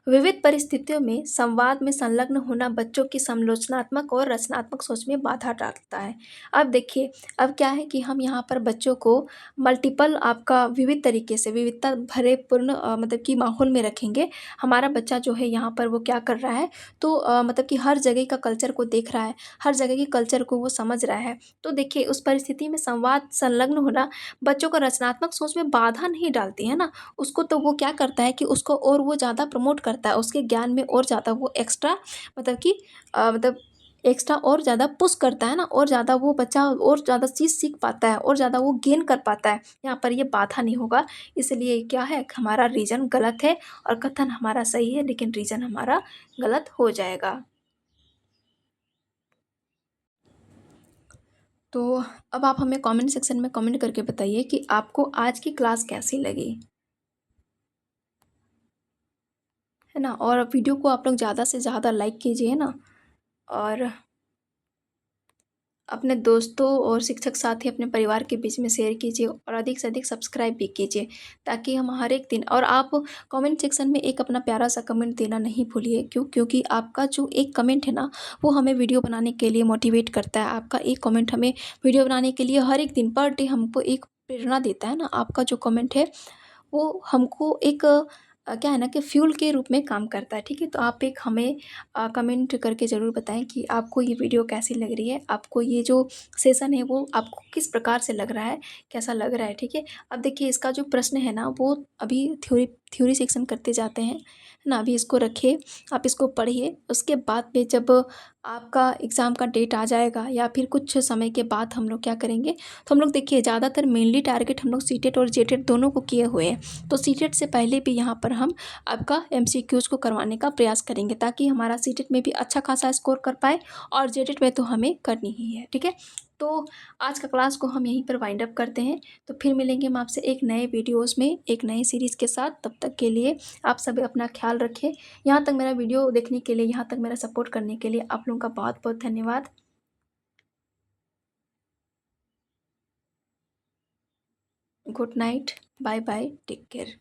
विविध परिस्थितियों में संवाद में संलग्न होना बच्चों की समालोचनात्मक और रचनात्मक सोच में बाधा डालता है। अब देखिए, अब क्या है कि हम यहाँ पर बच्चों को मल्टीपल आपका विविध तरीके से विविधता भरे पूर्ण मतलब कि माहौल में रखेंगे। हमारा बच्चा जो है यहाँ पर वो क्या कर रहा है, तो मतलब कि हर जगह का कल्चर को देख रहा है, हर जगह के कल्चर को वो समझ रहा है। तो देखिए, उस परिस्थिति में संवाद संलग्न होना बच्चों को रचनात्मक सोच में बाधा नहीं डालती, है ना? उसको तो वो क्या करता है कि उसको और वो ज़्यादा प्रमोट करता है, उसके ज्ञान में और ज़्यादा वो एक्स्ट्रा मतलब कि मतलब एक्स्ट्रा और ज़्यादा पुश करता है ना, और ज़्यादा वो बच्चा और ज़्यादा चीज़ सीख पाता है और ज़्यादा वो गेन कर पाता है। यहाँ पर ये बाधा नहीं होगा, इसलिए क्या है, हमारा रीज़न गलत है और कथन हमारा सही है, लेकिन रीज़न हमारा गलत हो जाएगा। तो अब आप हमें कमेंट सेक्शन में कमेंट करके बताइए कि आपको आज की क्लास कैसी लगी, है ना? और वीडियो को आप लोग ज़्यादा से ज़्यादा लाइक कीजिए, है ना? और अपने दोस्तों और शिक्षक साथी अपने परिवार के बीच में शेयर कीजिए और अधिक से अधिक सब्सक्राइब भी कीजिए, ताकि हम हर एक दिन, और आप कमेंट सेक्शन में एक अपना प्यारा सा कमेंट देना नहीं भूलिए। क्योंकि आपका जो एक कमेंट है ना, वो हमें वीडियो बनाने के लिए मोटिवेट करता है। आपका एक कमेंट हमें वीडियो बनाने के लिए हर एक दिन पर डे हमको एक प्रेरणा देता है ना। आपका जो कमेंट है वो हमको एक क्या है ना कि फ्यूल के रूप में काम करता है, ठीक है? तो आप एक हमें कमेंट करके ज़रूर बताएँ कि आपको ये वीडियो कैसी लग रही है, आपको ये जो सेशन है वो आपको किस प्रकार से लग रहा है, कैसा लग रहा है, ठीक है? अब देखिए, इसका जो प्रश्न है ना, वो अभी थ्योरी थ्योरी सेक्शन करते जाते हैं, है ना? अभी इसको रखिए, आप इसको पढ़िए, उसके बाद में जब आपका एग्ज़ाम का डेट आ जाएगा या फिर कुछ समय के बाद हम लोग क्या करेंगे, तो हम लोग देखिए ज़्यादातर मेनली टारगेट हम लोग सीटेट और जेटेट दोनों को किए हुए हैं। तो सीटेट से पहले भी यहाँ पर हम आपका एमसीक्यूज़ को करवाने का प्रयास करेंगे, ताकि हमारा सीटेट में भी अच्छा खासा स्कोर कर पाए और जेटेट में तो हमें करनी ही है, ठीक है? तो आज का क्लास को हम यहीं पर वाइंड अप करते हैं। तो फिर मिलेंगे हम आपसे एक नए वीडियोज़ में, एक नए सीरीज़ के साथ। तब तक के लिए आप सभी अपना ख़्याल रखें। यहाँ तक मेरा वीडियो देखने के लिए, यहाँ तक मेरा सपोर्ट करने के लिए आप लोगों का बहुत-बहुत धन्यवाद। Good night, bye bye, take care.